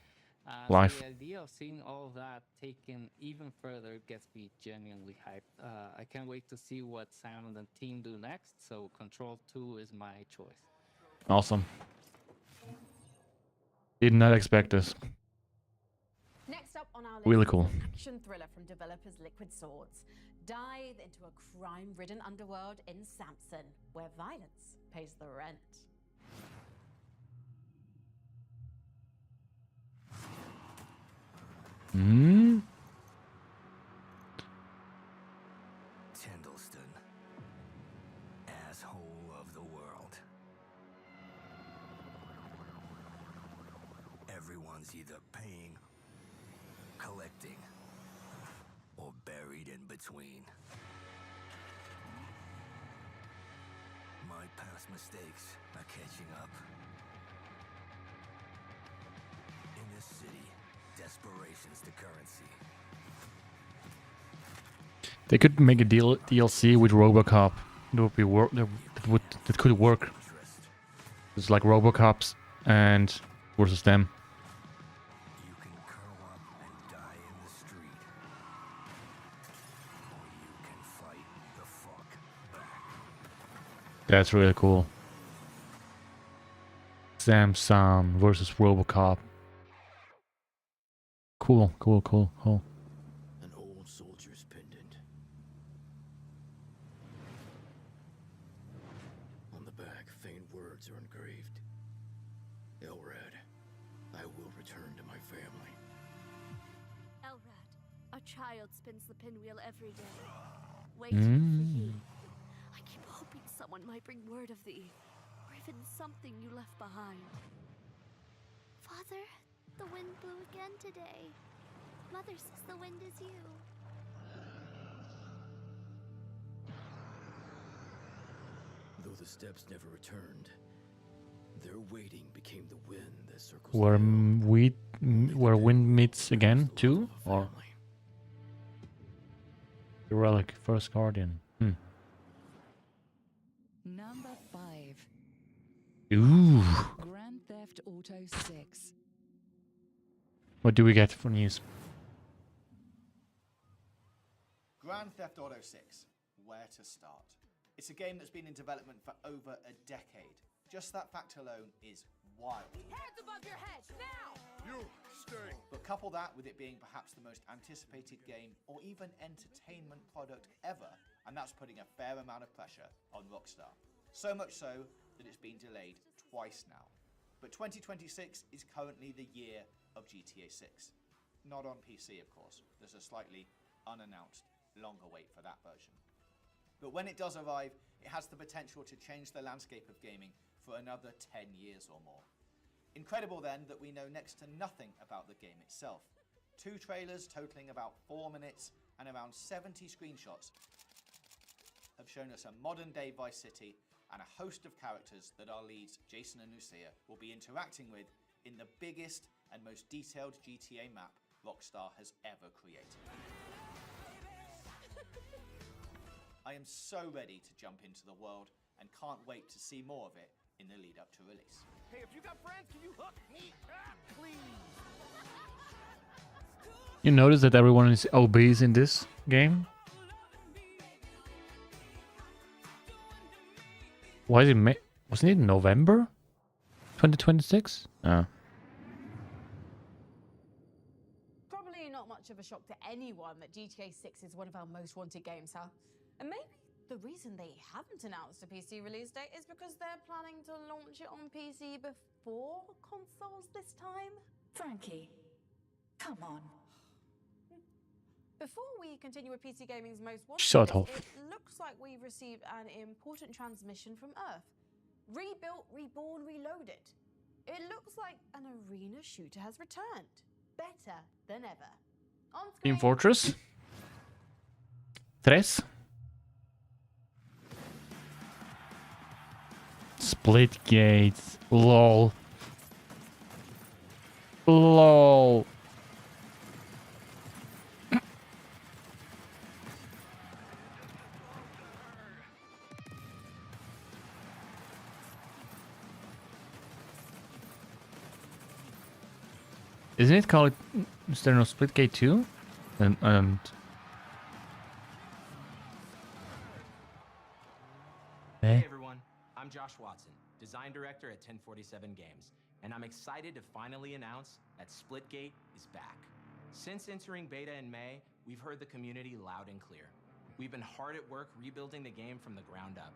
So live. the idea of seeing all of that taken even further gets me genuinely hyped. I can't wait to see what Sam and the team do next. So Control 2 is my choice. Awesome. Did not expect this. Next up on our list Really is cool. an action thriller from developers Liquid Swords. Dive into a crime-ridden underworld in Samson, where violence pays the rent. Hmm? Tindleston, asshole of the world. Everyone's either paying, collecting, or buried in between. My past mistakes are catching up. In this city, desperation's the currency. They could make a DLC with RoboCop. That would be that could work. It's like RoboCops and versus them. You can curl up and die in the street, or you can fight the fuck back. That's really cool. Samsung versus RoboCop. Cool, cool, cool, cool. An old soldier's pendant. On the back, faint words are engraved. Elrad, I will return to my family. Elrad, a child spins the pinwheel every day, waiting for thee. I keep hoping someone might bring word of thee, or even something you left behind. Father, the wind blew again today. Mother says the wind is you. Though the steps never returned, their waiting became the wind that circles Where wind meets again too, or the relic first guardian. Number 5. Ooh. Grand Theft Auto 6. What do we get for news? Grand Theft Auto 6. Where to start? It's a game that's been in development for over a decade. Just that fact alone is wild. Hands above your head, now! You, stay! But couple that with it being perhaps the most anticipated game or even entertainment product ever, and that's putting a fair amount of pressure on Rockstar. So much so that it's been delayed twice now. But 2026 is currently the year of GTA 6. Not on PC, of course. There's a slightly unannounced longer wait for that version. But when it does arrive, it has the potential to change the landscape of gaming for another 10 years or more. Incredible then that we know next to nothing about the game itself. 2 trailers totaling about 4 minutes and around 70 screenshots have shown us a modern day Vice City and a host of characters that our leads, Jason and Lucia, will be interacting with in the biggest and most detailed GTA map Rockstar has ever created. I am so ready to jump into the world and can't wait to see more of it in the lead up to release. Hey, if you got friends, can you hook me up, please? You notice that everyone is obese in this game? Why is it wasn't it November 2026? Probably not much much of a shock to anyone that GTA 6 is one of our most wanted games, huh? And maybe the reason they haven't announced a PC release date is because they're planning to launch it on PC before consoles this time? Frankie, come on. Before we continue with PC Gaming's most wanted Shut list, up. it looks like we've received an important transmission from Earth. Rebuilt, reborn, reloaded. It looks like an arena shooter has returned. Better than ever. On Team screen, Fortress 3. Splitgate. LOL. LOL. Isn't it called? Is there no Splitgate 2? And Hey everyone, I'm Josh Watson, design director at 1047 Games, and I'm excited to finally announce that Splitgate is back. Since entering beta in May, we've heard the community loud and clear. We've been hard at work rebuilding the game from the ground up,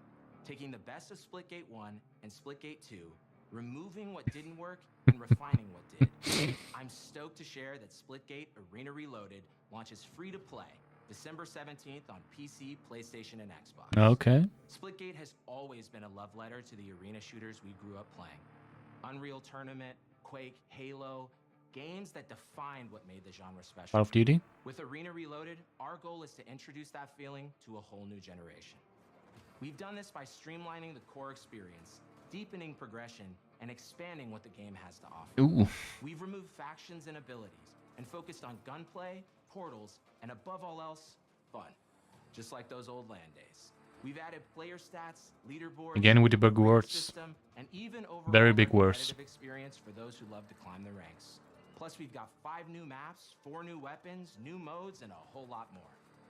taking the best of Splitgate 1 and Splitgate 2, removing what didn't work and refining what did. I'm stoked to share that Splitgate Arena Reloaded launches free to play December 17th on PC, PlayStation, and Xbox. okay. Splitgate has always been a love letter to the arena shooters we grew up playing. Unreal Tournament, Quake, Halo, games that defined what made the genre special. Call of Duty. With Arena Reloaded, our goal is to introduce that feeling to a whole new generation. We've done this by streamlining the core experience, deepening progression, and expanding what the game has to offer. Ooh. We've removed factions and abilities and focused on gunplay, portals, and above all else, fun. Just like those old LAN days. We've added player stats, leaderboards, Again with the big words. system, and even Very overall big a words. competitive experience for those who love to climb the ranks. Plus, we've got 5 new maps, 4 new weapons, new modes, and a whole lot more.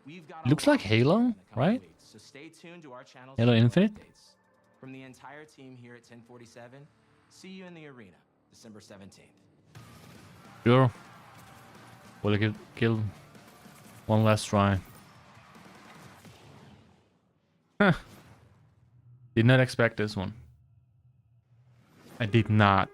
We've got Looks like Halo, right? weeks, so stay tuned to our channels Halo for more Infinite? updates. From the entire team here at 1047, see you in the arena, December 17th. Sure. Will I kill one last try? Huh. Did not expect this one. I did not.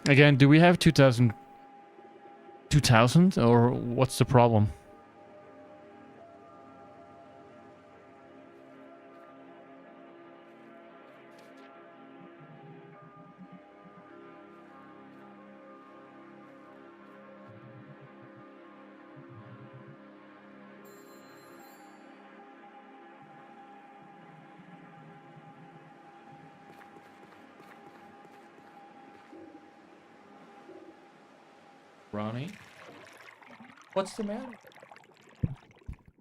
Again, do we have 2000 or what's the problem? Ronnie? What's the matter?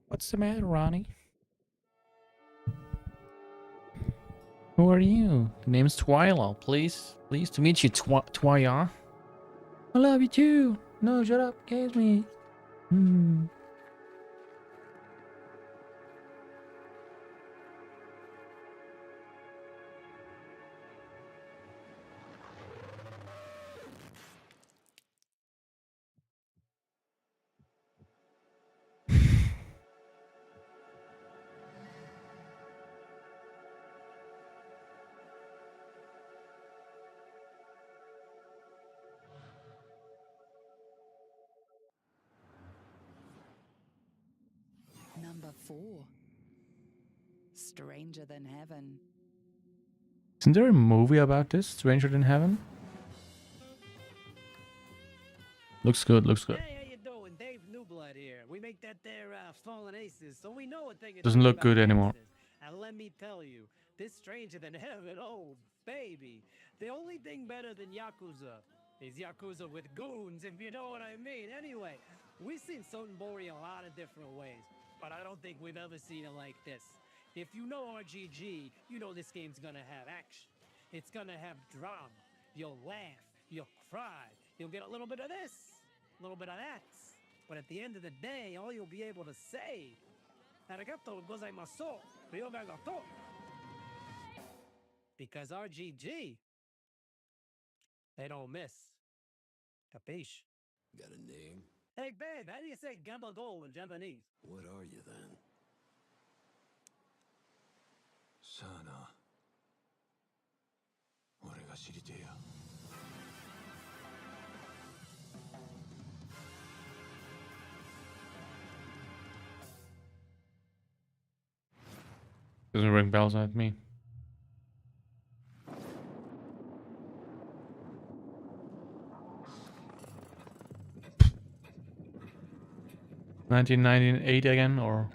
What's the matter, Ronnie? Who are you? The name's Twyla. Pleased to meet you, Twya. I love you too. No, shut up. Kiss me. Number 4. Stranger Than Heaven. Isn't there a movie about this? Stranger Than Heaven? Looks good, looks good. Hey, how you doing? Dave Newblood here. We make that there Fallen Aces, so we know a thing or Doesn't two look about good anymore. gangsters. And let me tell you, this Stranger Than Heaven, oh baby, the only thing better than Yakuza is Yakuza with goons, if you know what I mean. Anyway, we've seen Sotenbori a lot of different ways, but I don't think we've ever seen it like this. If you know RGG, you know this game's gonna have action. It's gonna have drama. You'll laugh, you'll cry, you'll get a little bit of this, a little bit of that. But at the end of the day, all you'll be able to say, Arigato gozaimasu. Ryogagato. Because RGG, they don't miss. Capiche? Got a name? Hey, babe, how do you say gamba goal in Japanese? What are you then? Sana. 俺が知りてえや。Doesn't ring bells at me. $1998 again, or?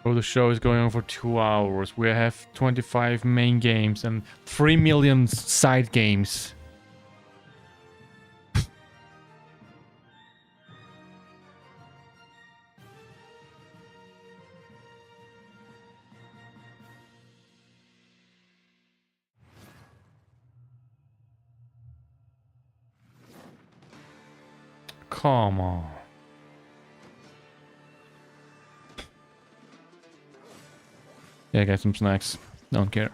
Oh, the show is going on for 2 hours. We have 25 main games and 3 million side games. Come on. Yeah, get some snacks. Don't care.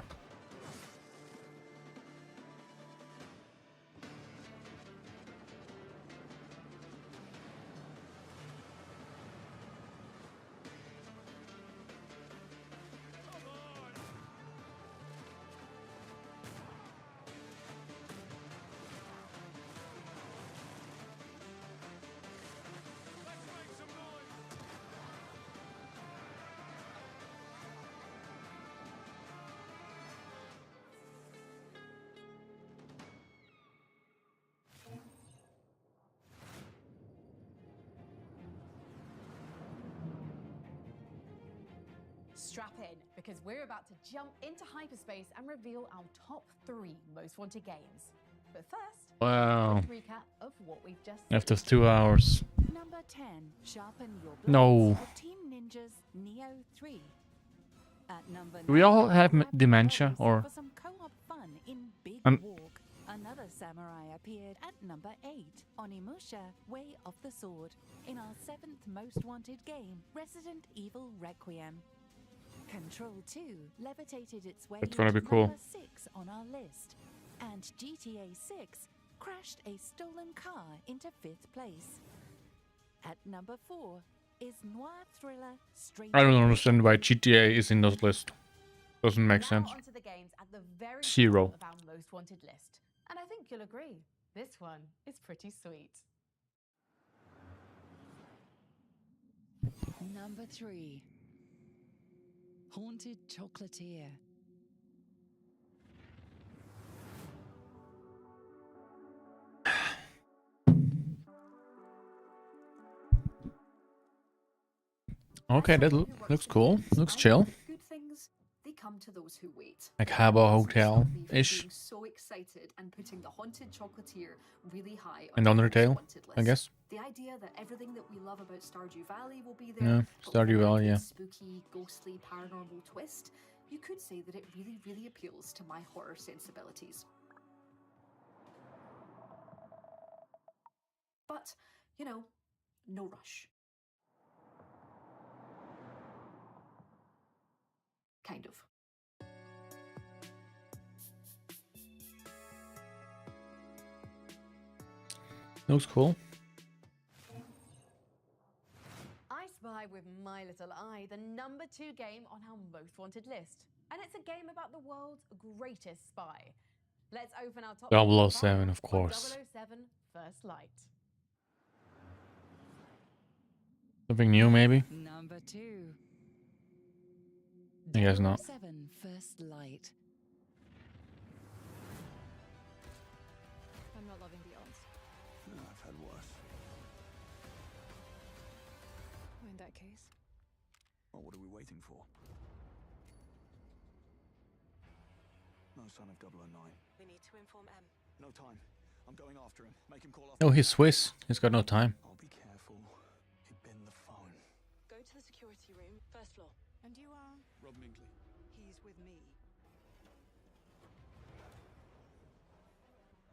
Strap in, because we're about to jump into hyperspace and reveal our top 3 most wanted games. But first, Wow. a quick recap of what we've just seen. After 2 hours. Number 10, sharpen your blades No. for Team Ninja's Neo 3. At number Do we 9, all have grab dementia, your or? for some co-op fun in Big Um, Walk. Another samurai appeared at number 8, Onimusha, Way of the Sword, in our 7th most wanted game, Resident Evil Requiem. Control 2 levitated its way That's gonna into be cool. number 6 on our list, and GTA 6 crashed a stolen car into 5th place. At number 4 is noir thriller Stranger I don't Things. understand why GTA is in this list. Doesn't make Now sense. onto the games at the very Zero. top of our most wanted list. And I think you'll agree, this one is pretty sweet. Number 3, Haunted Chocolatier. Okay, that looks cool. Looks chill. Good things, they come to those who wait. Like Habbo Hotel-ish. Being so excited and putting the Haunted Chocolatier really high And on our Undertale, most wanted I list. guess. The idea that everything that we love about Stardew Valley will be there, Yeah, but Stardew with an Valley, added yeah. spooky, ghostly, paranormal twist, you could say that it really, really appeals to my horror sensibilities. But, you know, no rush. Kind of. Looks cool. I spy with my little eye the number 2 game on our most wanted list. And it's a game about the world's greatest spy. Let's open our top 007, of course. 007 First Light. Something new, maybe? Number 2. I guess not. 007 First Light. I'm not loving the odds. No, I've had worse. Well, in that case. Well, what are we waiting for? No sign of 009. We need to inform M. No time. I'm going after him. Make him call off. Oh, he's Swiss. He's got no time. I'll be careful. He'd been the phone. Go to the security room, first floor. And you are? Rob Minkley. He's with me.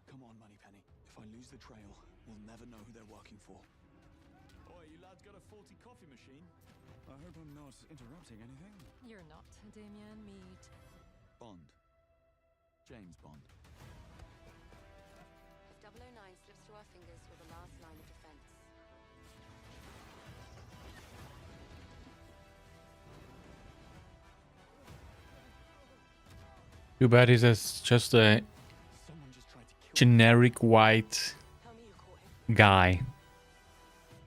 Come on, Moneypenny. If I lose the trail, we'll never know who they're working for. Oi, you lads got a faulty coffee machine? I hope I'm not interrupting anything. You're not, Damien. Meet Bond. James Bond. If 009 slips through our fingers, you're the last line of defense. Too bad he's just a generic white guy.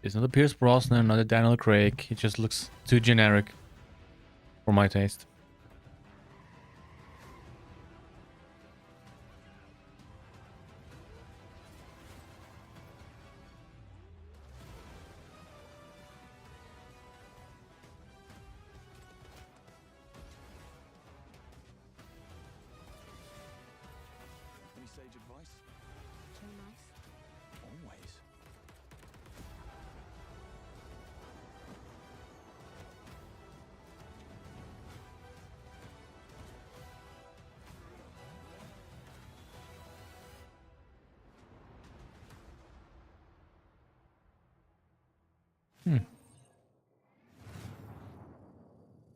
It's not a Pierce Brosnan, not a Daniel Craig. He just looks too generic for my taste. Any sage advice? Play nice. Always.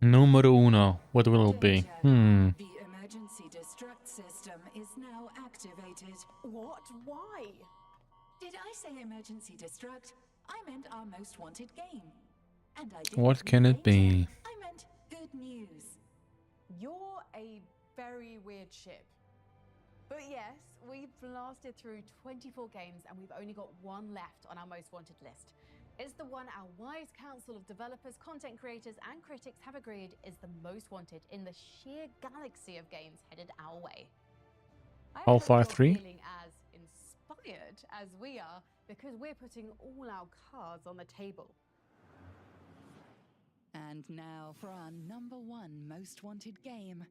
Numero uno. What will it be? The emergency destruct system is now activated. What? Why? Did I say emergency destruct? I meant our most wanted game. And I didn't What can it be? I meant good news. You're a very weird ship. But yes, we've blasted through 24 games and we've only got one left on our most wanted list. It's the one our wise council of developers, content creators, and critics have agreed is the most wanted in the sheer galaxy of games headed our way. I hope Half-Life you're 3? feeling as inspired as we are because we're putting all our cards on the table. And now for our number 1 most wanted game.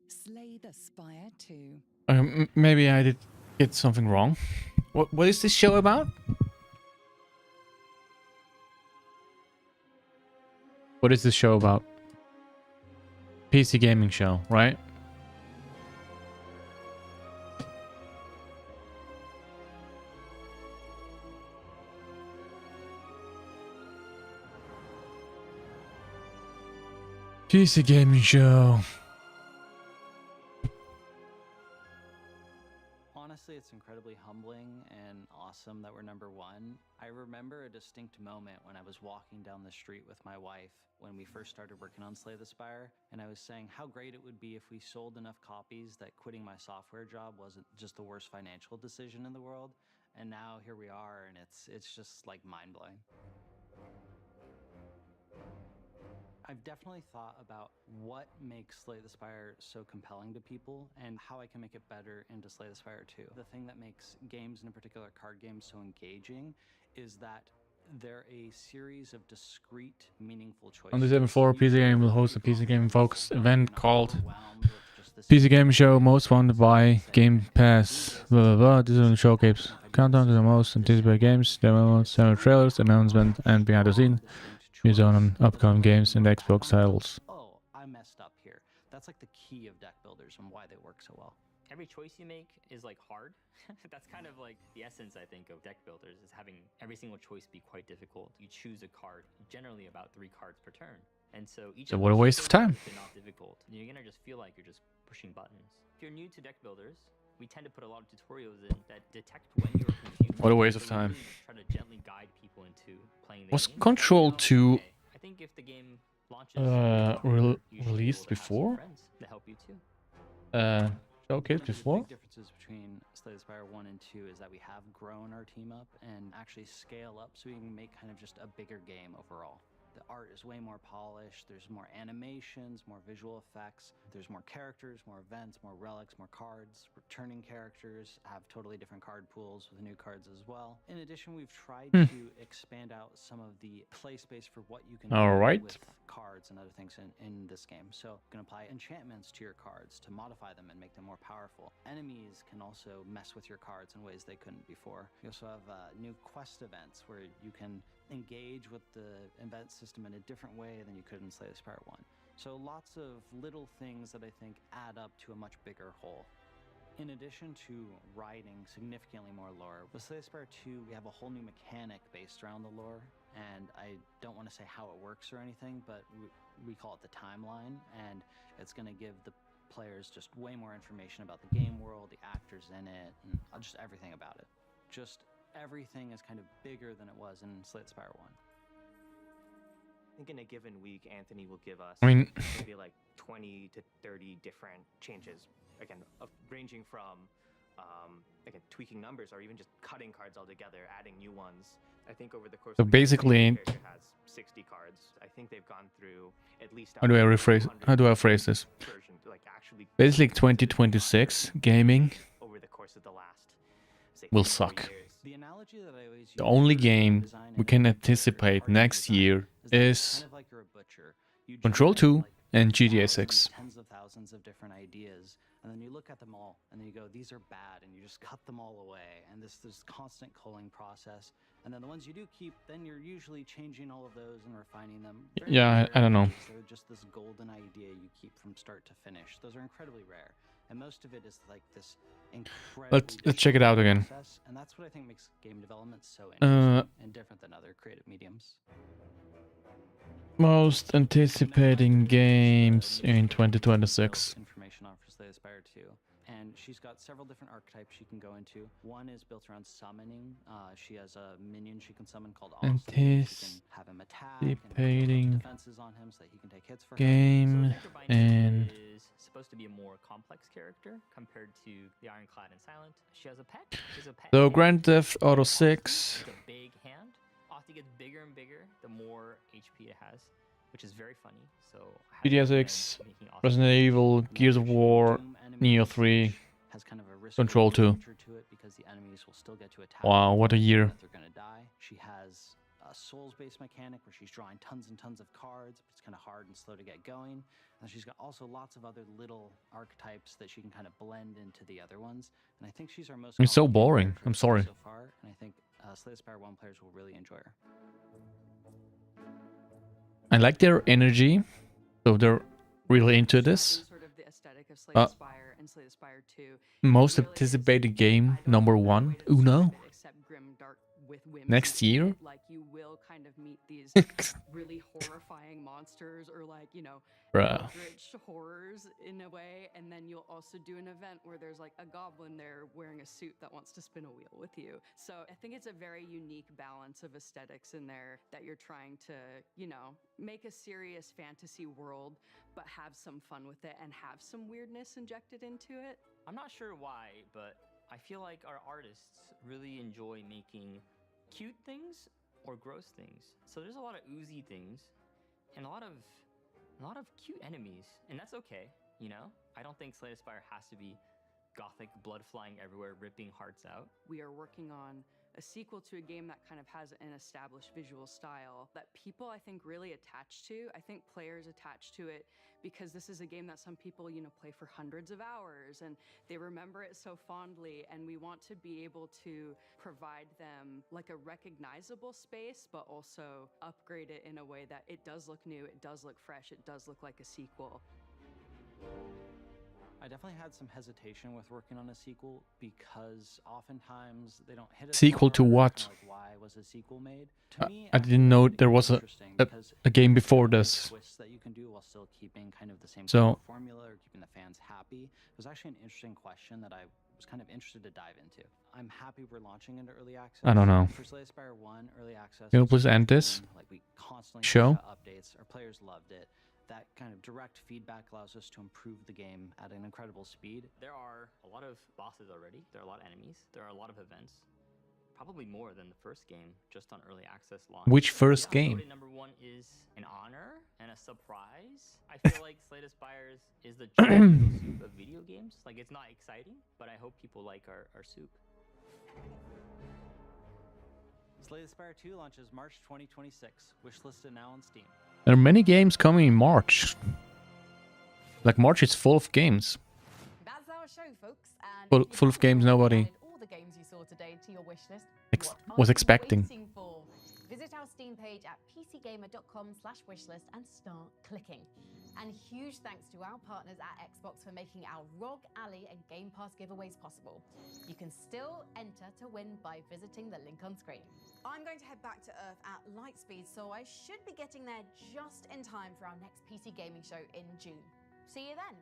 Slay the Spire 2. Maybe I did get something wrong. What is this show about? What is this show about? PC gaming show, right? PC gaming show. Honestly, it's incredibly humbling and awesome that we're number 1. I remember a distinct moment when I was walking down the street with my wife when we first started working on Slay the Spire, and I was saying how great it would be if we sold enough copies that quitting my software job wasn't just the worst financial decision in the world. And now here we are, and it's just like mind-blowing. I've definitely thought about what makes Slay the Spire so compelling to people and how I can make it better into Slay the Spire 2. The thing that makes games, and in particular card games, so engaging is that they're a series of discrete, meaningful choices. On the 7.4, PC Game will host a PC Game focused event called PC Game Show, most wanted by Game Pass. Blah blah blah. This is a showcase countdown to the most anticipated games, demos, several trailers, announcement, and behind the scene. News on upcoming games and Xbox titles. Oh, I messed up here. That's like the key of deck builders and why they work so well. Every choice you make is like hard. That's kind of like the essence, I think, of deck builders, is having every single choice be quite difficult. You choose a card, generally about 3 cards per turn. And so each So of what a those waste of choices time. is not difficult. You're gonna just feel like you're just pushing buttons. If you're new to deck builders, we tend to put a lot of tutorials in that detect when you're confused What a waste of time. Try to gently guide people into playing the Was game. Control 2 I think if the game launches, released before? friends to help you too. Showcase One of the before? big differences between Slay the Spire 1 and 2 is that we have grown our team up and actually scale up so we can make kind of just a bigger game overall. The art is way more polished, there's more animations, more visual effects, there's more characters, more events, more relics, more cards. Returning characters have totally different card pools with new cards as well. In addition, we've tried to expand out some of the play space for what you can do with cards and other things in this game. So you can apply enchantments to your cards to modify them and make them more powerful. Enemies can also mess with your cards in ways they couldn't before. You also have new quest events where you can engage with the event system in a different way than you could in Slay the Spire 1. So lots of little things that I think add up to a much bigger whole. In addition to writing significantly more lore, with Slay the Spire 2 we have a whole new mechanic based around the lore, and I don't want to say how it works or anything, but we call it the timeline, and it's going to give the players just way more information about the game world, the actors in it, and just everything about it. Just everything is kind of bigger than it was in Slay the Spire 1. I think in a given week, Anthony will give us maybe like 20 to 30 different changes. Again, ranging from again tweaking numbers or even just cutting cards altogether, adding new ones. I think over the course So of basically, the character has 60 cards. I think they've gone through at least. How do I phrase this? Basically, 2026 gaming over the course of the last will suck. The only game we can anticipate next year is Control 2 and GTA 6. Tens of thousands of different ideas, and then you look at them all and then you go, these are bad, and you just cut them all away, and this constant culling process. And then the ones you do keep, then you're usually changing all of those and refining them. Yeah, I don't know. They're just this golden idea you keep from start to finish. Those are incredibly rare, and most of it is like this incredible. Let's check it out again. Process, and that's what I think makes game development so interesting and different than other creative mediums. Most anticipating games in 2026. Information on for Slay the Spire 2. And she's got several different archetypes she can go into. One is built around summoning. She has a minion she can summon called Austin. She can have him attack and defenses on him so that he can take hits for game her. and is supposed to be a more complex character compared to the Ironclad and Silent. She has a pet. so Grand Theft Auto 6. A big hand. Austin gets bigger and bigger the more HP it has, which is very funny. So GTA 6, Resident Evil, Gears of War, Neo 3, has kind of a risk Control 2. to it because the enemies will still get to attack. Wow, what a year. They're going to die. She has a souls-based mechanic where she's drawing tons and tons of cards, but it's kind of hard and slow to get going. And she's got also lots of other little archetypes that she can kind of blend into the other ones. And I think she's our most It's so boring. I'm sorry. so far, and I think Slay the Spire 1 players will really enjoy her. I like their energy, so they're really into this. Sort of the aesthetic of Slay the Spire and Slay the Spire 2. Most anticipated game number 1, Uno. Next year. Like you will kind of meet these really horrifying monsters, or like, you know, rich horrors in a way, and then you'll also do an event where there's like a goblin there wearing a suit that wants to spin a wheel with you. So I think it's a very unique balance of aesthetics in there that you're trying to, you know, make a serious fantasy world but have some fun with it and have some weirdness injected into it. I'm not sure why, but I feel like our artists really enjoy making cute things or gross things. So there's a lot of oozy things and a lot of cute enemies, and that's okay, you know? I don't think Slay the Spire has to be gothic, blood flying everywhere, ripping hearts out. We are working on a sequel to a game that kind of has an established visual style that people, I think, really attach to. I think players attach to it because this is a game that some people, you know, play for hundreds of hours and they remember it so fondly, and we want to be able to provide them like a recognizable space, but also upgrade it in a way that it does look new, it does look fresh, it does look like a sequel. I definitely had some hesitation with working on a sequel because oftentimes they don't hit a Sequel to what? Like, why was a sequel made? To me, I didn't know there was a game before this. Twists that you can do while still keeping kind of the same So formula or keeping the fans happy. It was actually an interesting question that I was kind of interested to dive into. I'm happy we're launching into early access. I don't know. For Slay the Spire 1, early access. Can you was please end great. this Like, we constantly show? push out updates. Our players loved it. That kind of direct feedback allows us to improve the game at an incredible speed. There are a lot of bosses already. There are a lot of enemies. There are a lot of events. Probably more than the first game, just on early access launch. Which first game? Voted #1 is an honor and a surprise. I feel like Slay the Spire is the giant soup of video games. Like, it's not exciting, but I hope people like our soup. Slay the Spire 2 launches March 2026. Wishlisted now on Steam. There are many games coming in March. Like, March is full of games. That's our show, folks. And Full of games nobody all the games you saw today to your wish list. was expecting. Waiting for? Visit our Steam page at pcgamer.com/wishlist and start clicking. And huge thanks to our partners at Xbox for making our ROG Alley and Game Pass giveaways possible. You can still enter to win by visiting the link on screen. I'm going to head back to Earth at light speed, so I should be getting there just in time for our next PC gaming show in June. See you then.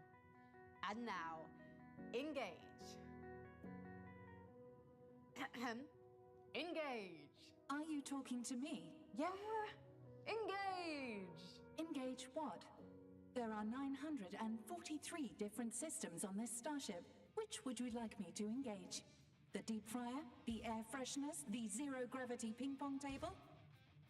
And now, engage. Engage. Are you talking to me? Yeah. Engage. Engage what? There are 943 different systems on this starship. Which would you like me to engage? The deep fryer? The air fresheners? The zero-gravity ping-pong table?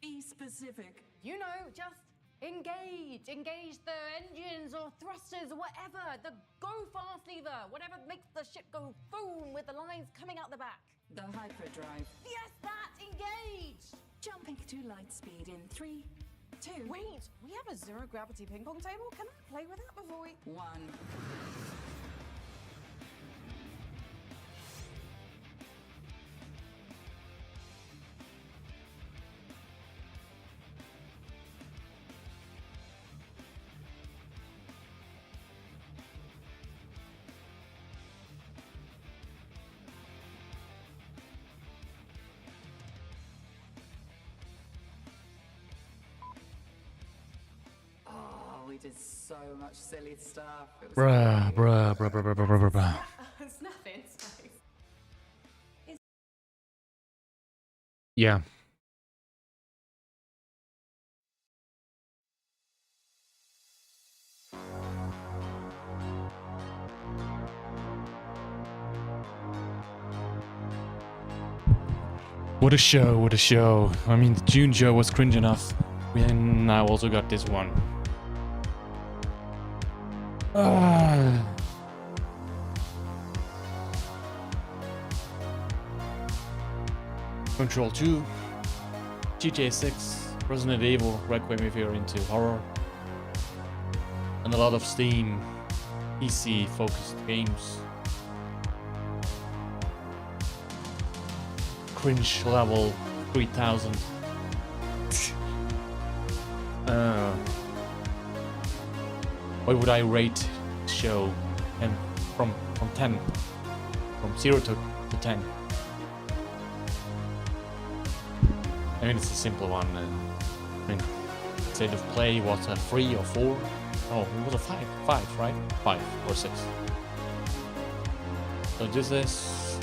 Be specific. You know, just engage. Engage the engines or thrusters or whatever. The go fast lever. Whatever makes the ship go boom with the lines coming out the back. The hyperdrive. Yes, that! Engage! Jumping to light speed in 3, 2... Wait, we have a zero-gravity ping-pong table? Can I play with that before we... 1... We did so much silly stuff. Bruh. It's nothing. Yeah. What a show, what a show. I mean, the June show was cringe enough. We now also got this one. Control 2, GTA 6, Resident Evil, Requiem if you're into horror, and a lot of Steam, PC focused games. Cringe level 3000. What would I rate the show? And from 10, from 0 to 10. I mean, it's a simple one. I mean, state of play was a 3 or 4. Oh, it was a 5. 5, right? 5 or 6. So this is...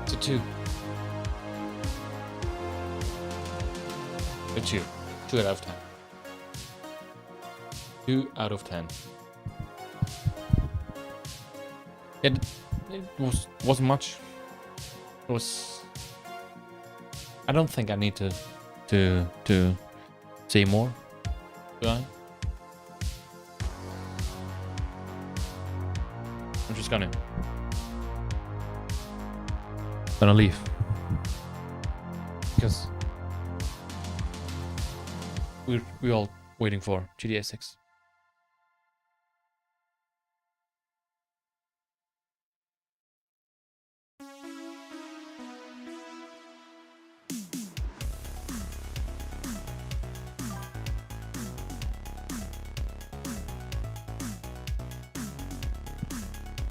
It's a 2. A 2. 2 out of 10. 2 out of 10. It wasn't much. It was... I don't think I need to say more. Do I? I'm just gonna leave. Because we're all waiting for GTA 6.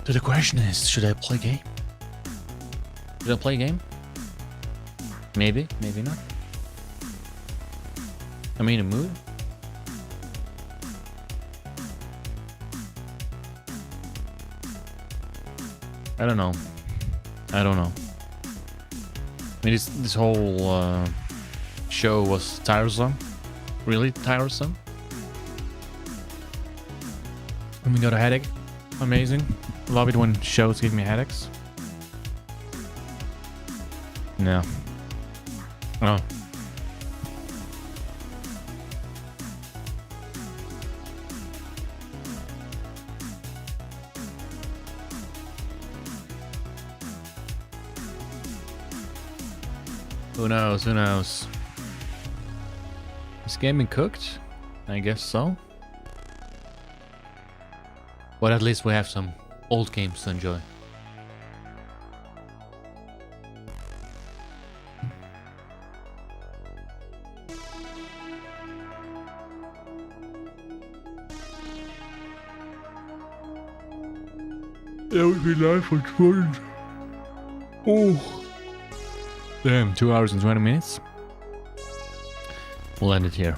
So the question is, should I play a game? Should I play a game? Maybe, maybe not. I'm in a mood. I don't know. I don't know. I mean, this whole show was tiresome. Really tiresome. When we got a headache. Amazing. Love it when shows give me headaches. No. Oh. Who knows? Who knows? Is game been cooked? I guess so. But at least we have some old games to enjoy. That would be nice for fun. Oh. Damn, 2 hours and 20 minutes. We'll end it here.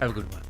Have a good one.